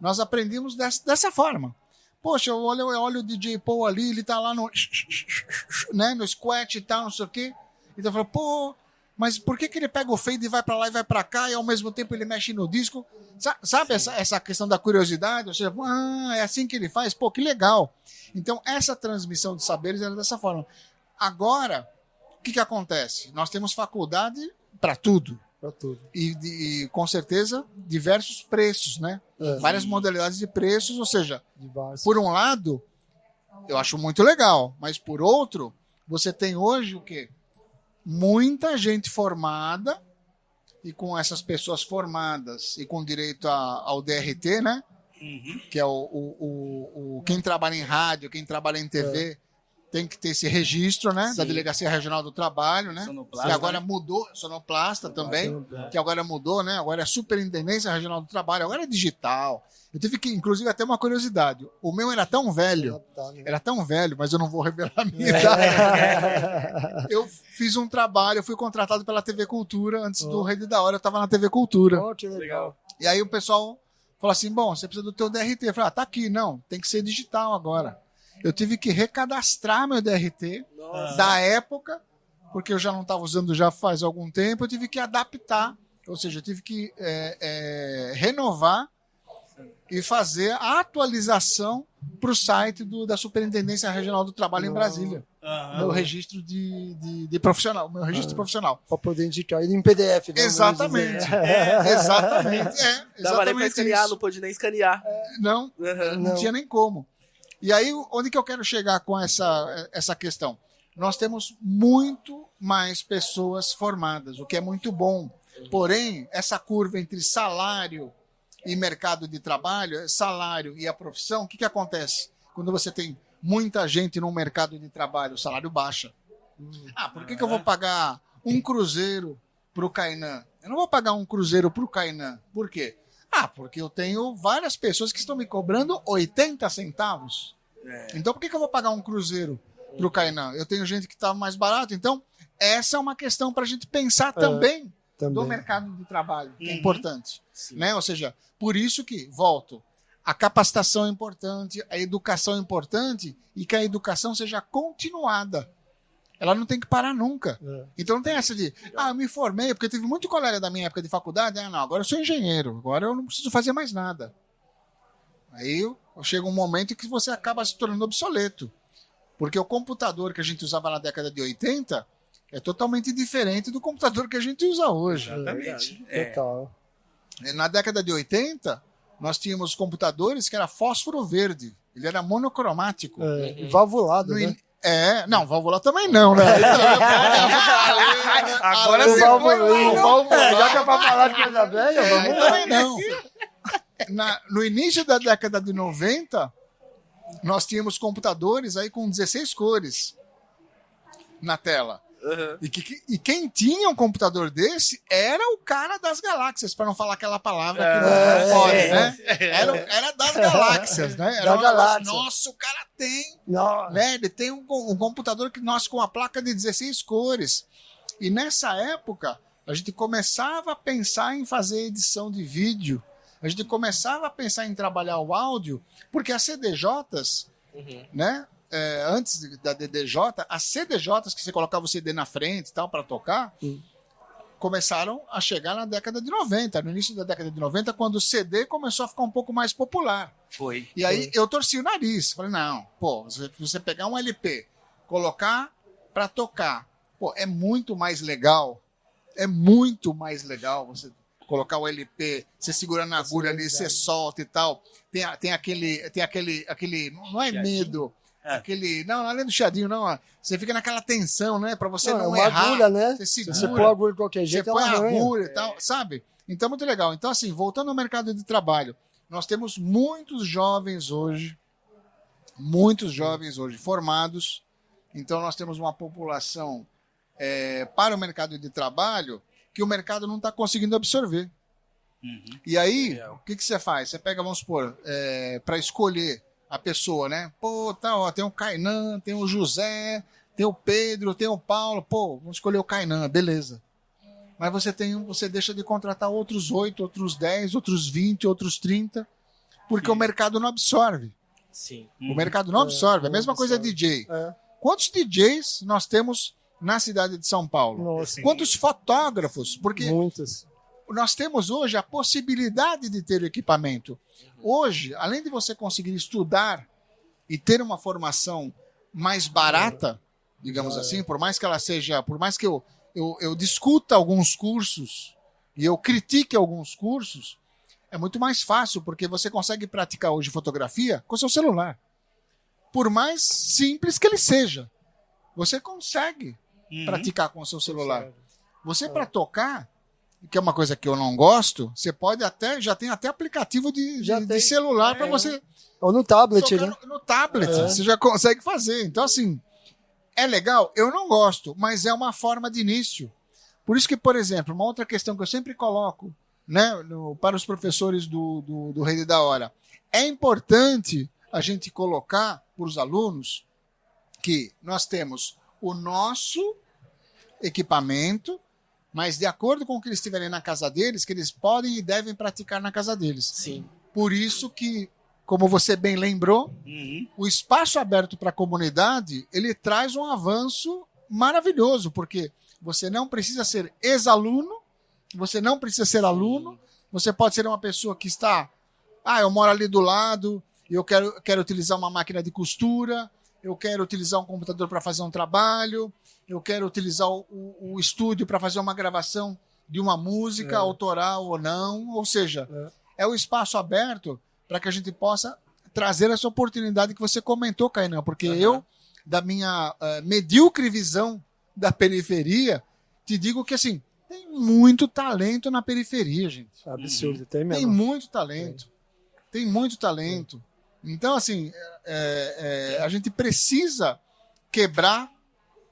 nós aprendemos dessa forma. Poxa, eu olho o DJ Paul ali, ele tá lá no squat e tal, não sei o quê. Então eu falo, pô, mas por que ele pega o fade e vai pra lá e vai pra cá, e ao mesmo tempo ele mexe no disco? Sabe essa questão da curiosidade? Ou seja, é assim que ele faz? Pô, que legal. Então, essa transmissão de saberes era dessa forma. Agora, o que acontece? Nós temos faculdade para tudo. Para tudo. E com certeza, diversos preços, né? Várias modalidades de preços, ou seja, por um lado, eu acho muito legal, mas por outro, você tem hoje o quê? Muita gente formada, e com essas pessoas formadas e com direito ao DRT, né? Que é quem trabalha em rádio, quem trabalha em TV, tem que ter esse registro, né? Da Delegacia Regional do Trabalho, né? Sonoplasta, que agora mudou, sonoplasta também, que agora mudou, né? Agora é Superintendência Regional do Trabalho, agora é digital. Eu tive que, inclusive, até uma curiosidade. O meu era tão velho, mas eu não vou revelar a minha idade. Eu fiz um trabalho, eu fui contratado pela TV Cultura, antes do Rede da Hora, eu estava na TV Cultura. Que legal. E aí o pessoal falou assim, bom, você precisa do teu DRT. Eu falei, tá aqui, não, tem que ser digital agora. Eu tive que recadastrar meu DRT da época, porque eu já não estava usando já faz algum tempo, eu tive que adaptar, ou seja, eu tive que renovar e fazer a atualização para o site da Superintendência Regional do Trabalho em Brasília. Meu registro de profissional, meu registro profissional. Para poder indicar ele em PDF. Né? Exatamente. Exatamente. Dava nem para escanear, não pôde nem escanear. Não tinha nem como. E aí, onde que eu quero chegar com essa questão? Nós temos muito mais pessoas formadas, o que é muito bom. Porém, essa curva entre salário e mercado de trabalho, salário e a profissão, o que acontece? Quando você tem muita gente no mercado de trabalho, o salário baixa. Por que eu vou pagar um cruzeiro para o Kainan? Eu não vou pagar um cruzeiro para o Kainan. Por quê? Porque eu tenho várias pessoas que estão me cobrando 80 centavos. Então, por que eu vou pagar um cruzeiro para o Kainan? Eu tenho gente que está mais barato. Então, essa é uma questão para a gente pensar também do mercado de trabalho, que é importante. Né? Ou seja, por isso que, volto, a capacitação é importante, a educação é importante e que a educação seja continuada. Ela não tem que parar nunca. Então não tem essa de, eu me formei, porque teve muito colega da minha época de faculdade, não, agora eu sou engenheiro, agora eu não preciso fazer mais nada. Aí chega um momento em que você acaba se tornando obsoleto. Porque o computador que a gente usava na década de 80 é totalmente diferente do computador que a gente usa hoje. Exatamente. Na década de 80, nós tínhamos computadores que era fósforo verde. Ele era monocromático. Valvulado, né? Não, válvula também não, né? Agora você foi. Já que é pra falar de coisa velha, vamos lá. também não. No início da década de 90, nós tínhamos computadores aí com 16 cores na tela. Uhum. E quem tinha um computador desse era o cara das galáxias, para não falar aquela palavra que não pode, né? Era das galáxias, né? Era nossa, o cara tem, né? Ele tem um computador com uma placa de 16 cores. E nessa época, a gente começava a pensar em fazer edição de vídeo, a gente começava a pensar em trabalhar o áudio, porque as CDJs, né? Antes da DDJ, as CDJs que você colocava o CD na frente e tal para tocar, começaram a chegar na década de 90, no início da década de 90, quando o CD começou a ficar um pouco mais popular. Foi. E aí eu torci o nariz, falei, não, você pegar um LP, colocar para tocar, é muito mais legal você colocar o LP, você segura na agulha ali, você solta e tal, tem aquele, não é medo, não, além do chiadinho, não. Você fica naquela tensão, né? Pra você não errar. Agulha, né? Você segura. Você põe a agulha de qualquer jeito, você põe a agulha e tal, sabe? Então, muito legal. Então, assim, voltando ao mercado de trabalho, nós temos muitos jovens hoje formados. Então, nós temos uma população para o mercado de trabalho que o mercado não está conseguindo absorver. E aí, o que você faz? Você pega, vamos supor, para escolher a pessoa, né? Tem o Kainan, tem o José, tem o Pedro, tem o Paulo. Vamos escolher o Kainan, beleza. Mas você deixa de contratar outros 8, outros 10, outros 20, outros 30, porque o mercado não absorve. Sim. O mercado não absorve. A mesma coisa é DJ. Quantos DJs nós temos na cidade de São Paulo? Nossa. Quantos fotógrafos? Porque muitos. Nós temos hoje a possibilidade de ter o equipamento. Hoje, além de você conseguir estudar e ter uma formação mais barata, digamos assim, por mais que eu discuta alguns cursos e eu critique alguns cursos, é muito mais fácil, porque você consegue praticar hoje fotografia com seu celular. Por mais simples que ele seja, você consegue praticar com o seu celular. Você, para tocar, que é uma coisa que eu não gosto, você pode já tem até aplicativo de celular para você... Ou no tablet, né? No tablet, você já consegue fazer. Então, assim, é legal? Eu não gosto, mas é uma forma de início. Por isso que, por exemplo, uma outra questão que eu sempre coloco, né, para os professores do Rede da Hora, é importante a gente colocar para os alunos que nós temos o nosso equipamento, mas de acordo com o que eles tiverem na casa deles, que eles podem e devem praticar na casa deles. Sim. Por isso que, como você bem lembrou, o espaço aberto para a comunidade, ele traz um avanço maravilhoso, porque você não precisa ser ex-aluno, você não precisa ser aluno, você pode ser uma pessoa que está, eu moro ali do lado, eu quero utilizar uma máquina de costura, eu quero utilizar um computador para fazer um trabalho, eu quero utilizar o estúdio para fazer uma gravação de uma música, autoral ou não. Ou seja, é o espaço aberto para que a gente possa trazer essa oportunidade que você comentou, Kainan, porque eu, da minha medíocre visão da periferia, te digo que, assim, tem muito talento na periferia, gente. Absurdo, tem mesmo. Tem muito talento. Tem muito talento. Então, assim, a gente precisa quebrar,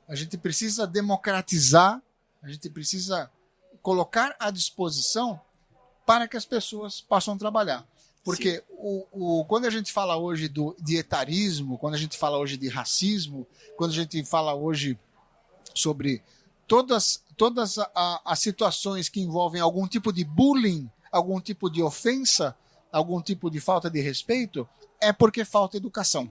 a gente precisa democratizar, a gente precisa colocar à disposição para que as pessoas possam trabalhar. Porque quando a gente fala hoje de etarismo, quando a gente fala hoje de racismo, quando a gente fala hoje sobre todas as situações que envolvem algum tipo de bullying, algum tipo de ofensa, algum tipo de falta de respeito, é porque falta educação.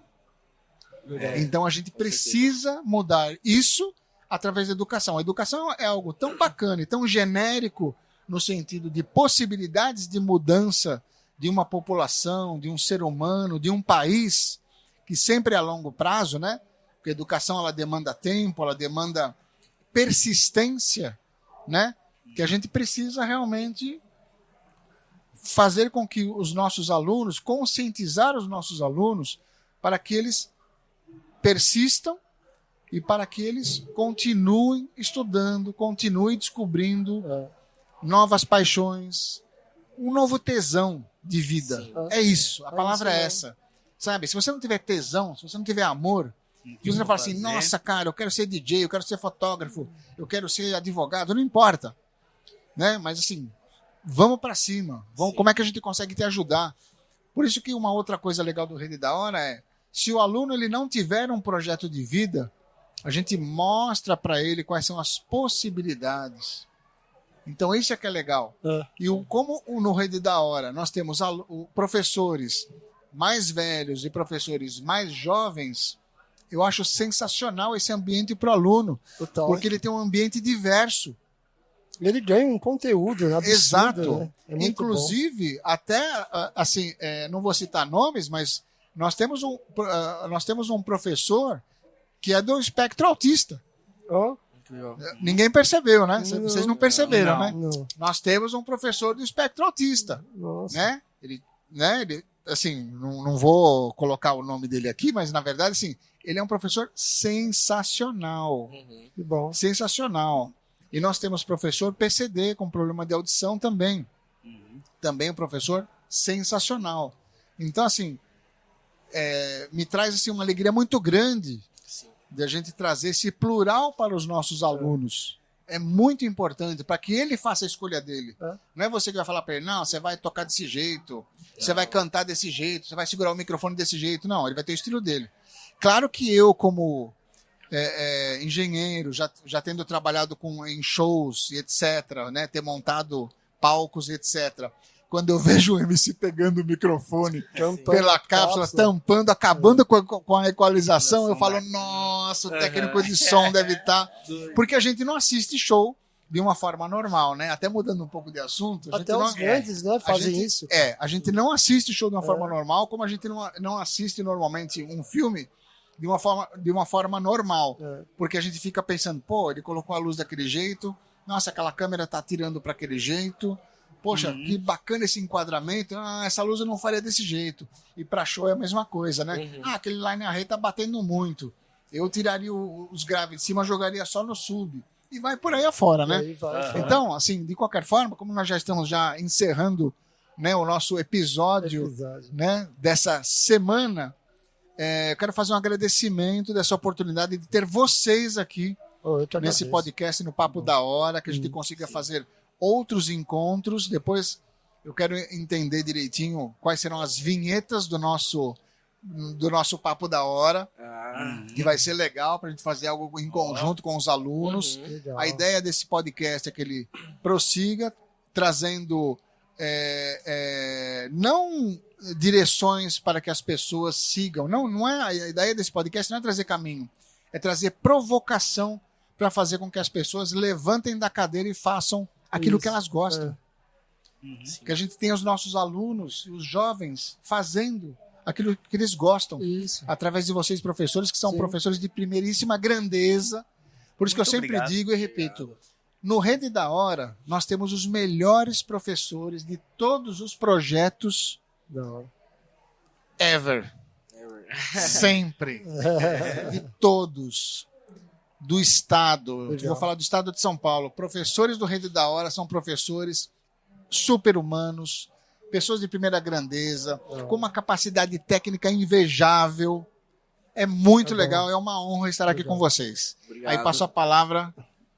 Então a gente precisa mudar isso através da educação. A educação é algo tão bacana e tão genérico no sentido de possibilidades de mudança de uma população, de um ser humano, de um país, que sempre é a longo prazo, né? Porque a educação ela demanda tempo, ela demanda persistência, né? Que a gente precisa realmente fazer com que os nossos alunos, conscientizar os nossos alunos para que eles persistam e para que eles continuem estudando, continuem descobrindo novas paixões, um novo tesão de vida. Sim. É isso, a palavra isso é mesmo. essa. Sabe, se você não tiver tesão, se você não tiver amor, se você não fala assim, nossa, cara, eu quero ser DJ, eu quero ser fotógrafo, eu quero ser advogado, não importa. Né? Mas assim, vamos para cima. Vamos, como é que a gente consegue te ajudar? Por isso que uma outra coisa legal do Rede da Hora é, se o aluno ele não tiver um projeto de vida, a gente mostra para ele quais são as possibilidades. Então isso é que é legal. E como no Rede da Hora nós temos professores mais velhos e professores mais jovens, eu acho sensacional esse ambiente para o aluno, Total. porque ele tem um ambiente diverso. Ele ganha um conteúdo, né? Absurdo, Exato. né? É muito Inclusive, até, assim, não vou citar nomes, mas nós temos um professor que é do espectro autista. bom. Ninguém percebeu, né? Não, Vocês não perceberam, não. né? Não. Nós temos um professor do espectro autista, Nossa. né? Ele, assim, não vou colocar o nome dele aqui, mas na verdade, assim, ele é um professor sensacional. Que bom. Sensacional. E nós temos professor PCD com problema de audição também. Também um professor sensacional. Então, assim, me traz assim, uma alegria muito grande de a gente trazer esse plural para os nossos alunos. É muito importante para que ele faça a escolha dele. Não é você que vai falar para ele, não, você vai tocar desse jeito, você vai cantar desse jeito, você vai segurar o microfone desse jeito. Não, ele vai ter o estilo dele. Claro que eu, como engenheiro, já tendo trabalhado em shows e etc., né, ter montado palcos e etc., quando eu vejo o MC pegando o microfone pela cápsula, tampando, acabando com a equalização, eu falo, nossa, o técnico de som deve estar... Porque a gente não assiste show de uma forma normal, né? Até mudando um pouco de assunto. Até os grandes, né, fazem isso. A gente não assiste show de uma forma normal, como a gente não assiste normalmente um filme de uma forma normal. Porque a gente fica pensando, pô, ele colocou a luz daquele jeito, nossa, aquela câmera tá tirando para aquele jeito... Poxa, que bacana esse enquadramento. Essa luz eu não faria desse jeito. E para show é a mesma coisa, né? Aquele line array tá batendo muito. Eu tiraria os graves de cima, jogaria só no sub. E vai por aí afora, né? Aí vai. Então, assim, de qualquer forma, como nós já estamos encerrando, né, o nosso episódio, né, dessa semana, eu quero fazer um agradecimento dessa oportunidade de ter vocês aqui nesse podcast, no Papo da Hora, que a gente consiga fazer outros encontros. Depois eu quero entender direitinho quais serão as vinhetas do nosso Papo da Hora, que vai ser legal para a gente fazer algo em conjunto com os alunos. A ideia desse podcast é que ele prossiga trazendo não direções para que as pessoas sigam. Não é a ideia desse podcast, não é trazer caminho, é trazer provocação para fazer com que as pessoas levantem da cadeira e façam aquilo que elas gostam. Que a gente tenha os nossos alunos, os jovens, fazendo aquilo que eles gostam. Através de vocês, professores, que são professores de primeiríssima grandeza. Por isso que eu sempre digo e repito, no Rede da Hora, nós temos os melhores professores de todos os projetos ever. Sempre. De todos. Do Estado, eu vou falar do Estado de São Paulo. Professores do Rede da Hora são professores super-humanos, pessoas de primeira grandeza, com uma capacidade técnica invejável. É muito legal, é uma honra estar aqui com vocês. Obrigado. Aí passo a palavra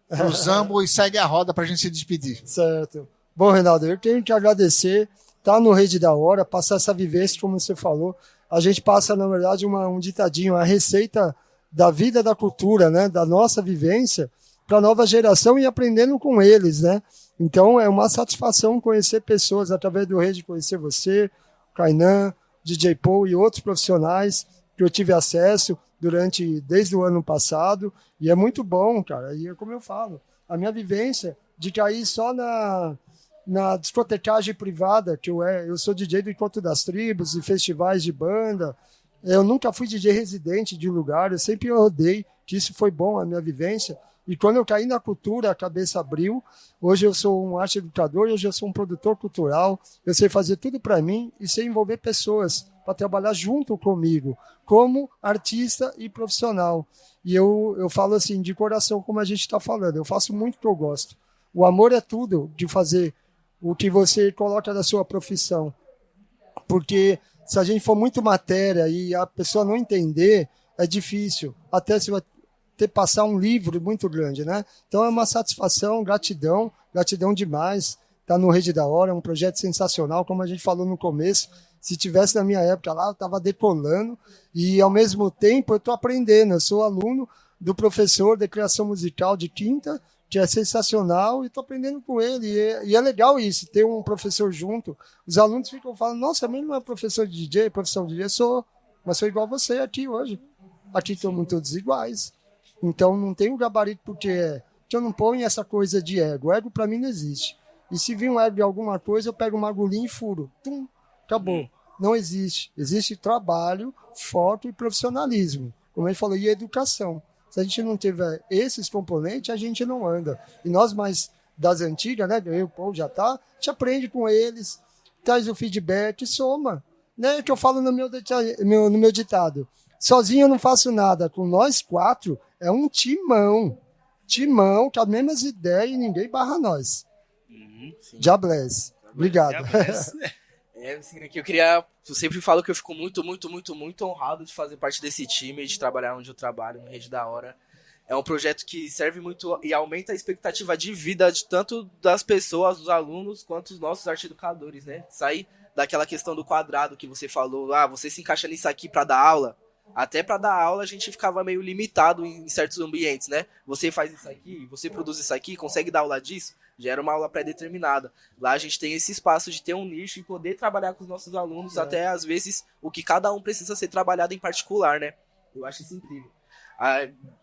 pro Zambo e segue a roda para a gente se despedir. Certo. Bom, Reinaldo, eu tenho que agradecer, tá no Rede da Hora, passar essa vivência, como você falou. A gente passa, na verdade, um ditadinho, a receita da vida, da cultura, né, da nossa vivência para a nova geração e aprendendo com eles, né? Então é uma satisfação conhecer pessoas através do Rede, conhecer você, Kainan, DJ Paul e outros profissionais que eu tive acesso desde o ano passado, e é muito bom, cara. E é como eu falo, a minha vivência de cair só na discotecagem privada, que eu sou DJ do Encontro das Tribos e festivais de banda. Eu nunca fui DJ residente de lugar, eu sempre rodei, que isso foi bom, a minha vivência. E quando eu caí na cultura, a cabeça abriu. Hoje eu sou um arte educador, hoje eu sou um produtor cultural, eu sei fazer tudo para mim e sei envolver pessoas para trabalhar junto comigo, como artista e profissional. E eu falo assim, de coração, como a gente está falando, eu faço muito o que eu gosto. O amor é tudo de fazer o que você coloca da sua profissão. Porque se a gente for muito matéria e a pessoa não entender, é difícil. Até se vai ter passar um livro muito grande, né? Então é uma satisfação, gratidão demais. Tá no Rede da Hora, é um projeto sensacional, como a gente falou no começo. Se tivesse na minha época lá, eu estava decolando e ao mesmo tempo eu estou aprendendo. Eu sou aluno do professor de criação musical de quinta, que é sensacional, e estou aprendendo com ele. E é legal isso, ter um professor junto. Os alunos ficam falando, nossa, mas não é professor de DJ, professor de DJ, mas sou igual você aqui hoje. Aqui estamos todos iguais. Então não tem um gabarito porque eu não ponho essa coisa de ego. Ego para mim não existe. E se vir um ego de alguma coisa, eu pego uma agulhinha e furo. Tum, acabou. Não existe. Existe trabalho, foco e profissionalismo. Como ele falou, e educação. Se a gente não tiver esses componentes, a gente não anda. E nós mais das antigas, né? Eu, Paul, já tá, a gente aprende com eles, traz o feedback, soma. Né? Que eu falo no meu ditado. Sozinho eu não faço nada. Com nós 4, é um timão. Timão, com as mesmas ideias e ninguém barra nós. Já bless. Obrigado. Eu sempre falo que eu fico muito, muito, muito, muito honrado de fazer parte desse time e de trabalhar onde eu trabalho, no Rede da Hora. É um projeto que serve muito e aumenta a expectativa de vida de tanto das pessoas, dos alunos, quanto dos nossos arte-educadores, né? Sair daquela questão do quadrado que você falou, você se encaixa nisso aqui para dar aula. Até para dar aula a gente ficava meio limitado em certos ambientes, né? Você faz isso aqui, você produz isso aqui, consegue dar aula disso? Já era uma aula pré-determinada. Lá a gente tem esse espaço de ter um nicho e poder trabalhar com os nossos alunos, até às vezes o que cada um precisa ser trabalhado em particular, né? Eu acho isso incrível.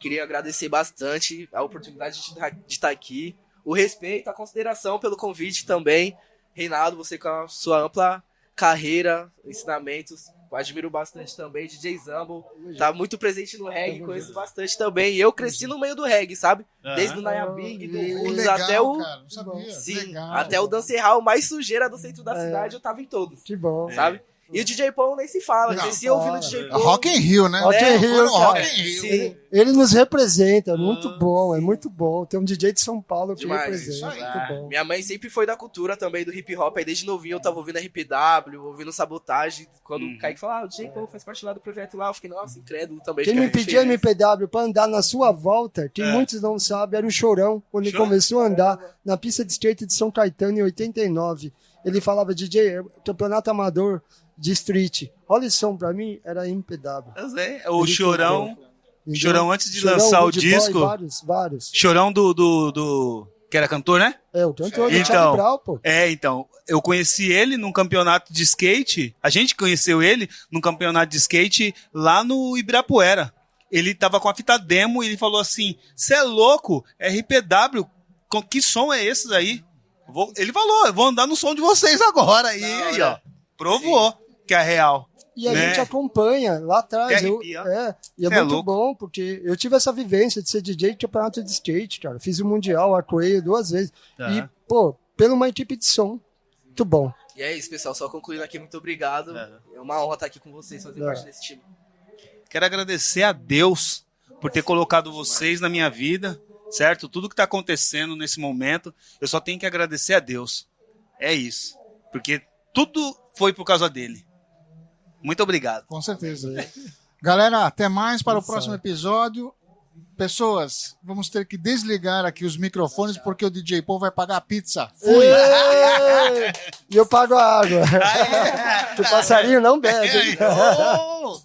Queria agradecer bastante a oportunidade de estar aqui, o respeito, a consideração pelo convite também. Reinaldo, você com a sua ampla carreira, ensinamentos, eu admiro bastante também. DJ Zambo, tá muito presente no reggae, conheço bastante também. E eu cresci no meio do reggae, sabe? Desde o Naya Big, do Roots, até o... Cara, não sabia. Sim, Legal, até o dancehall mais sujeira do centro da cidade, eu tava em todos. Que bom. Sabe? E o DJ Paul nem se fala, cresci ouvindo o DJ Paul. Rock in Rio, né? Rock in Rio, Rock cara. in Rio. Sim. Ele nos representa, é muito bom, é muito bom. Tem um DJ de São Paulo que Demais. representa, muito bom. Minha mãe sempre foi da cultura também do hip hop, aí desde novinho eu tava ouvindo RPW, ouvindo Sabotagem. Quando o Kaique falou, o DJ Paul faz parte lá do projeto lá, eu fiquei, nossa, incrédulo também. Quem me pedia MPW pra andar na sua volta, que muitos não sabem, era o Chorão, quando ele começou a andar na pista de skate de São Caetano em 89. Ele falava, DJ, campeonato amador de street. Olha esse som pra mim, era MPW. Eu sei. O Chorão, Entendeu? Chorão antes de Chorão, lançar o Good Boy, disco, vários. Chorão do que era cantor, né? É, o cantor do Então, Charlie Brown, pô. Então, eu conheci ele num campeonato de skate, a gente conheceu ele num campeonato de skate lá no Ibirapuera. Ele tava com a fita demo e ele falou assim, cê é louco, RPW, que som é esse aí? Ele falou, eu vou andar no som de vocês agora. E aí, ó, provou que é real. E a né? gente acompanha lá atrás. E é muito bom, porque eu tive essa vivência de ser DJ de campeonato de skate, cara. Fiz o Mundial, Arco-Eio 2 vezes. E, pô, pela uma equipe de som. Muito bom. E é isso, pessoal. Só concluindo aqui, muito obrigado. É uma honra estar aqui com vocês, fazer parte desse time. Quero agradecer a Deus por ter colocado vocês na minha vida, certo? Tudo que está acontecendo nesse momento, eu só tenho que agradecer a Deus. É isso. Porque tudo foi por causa dele. Muito obrigado. Com certeza. Galera, até mais para o próximo episódio. Pessoas, vamos ter que desligar aqui os microfones porque o DJ Paul vai pagar a pizza. Fui! E eu pago a água. Que o passarinho não bebe. Oh!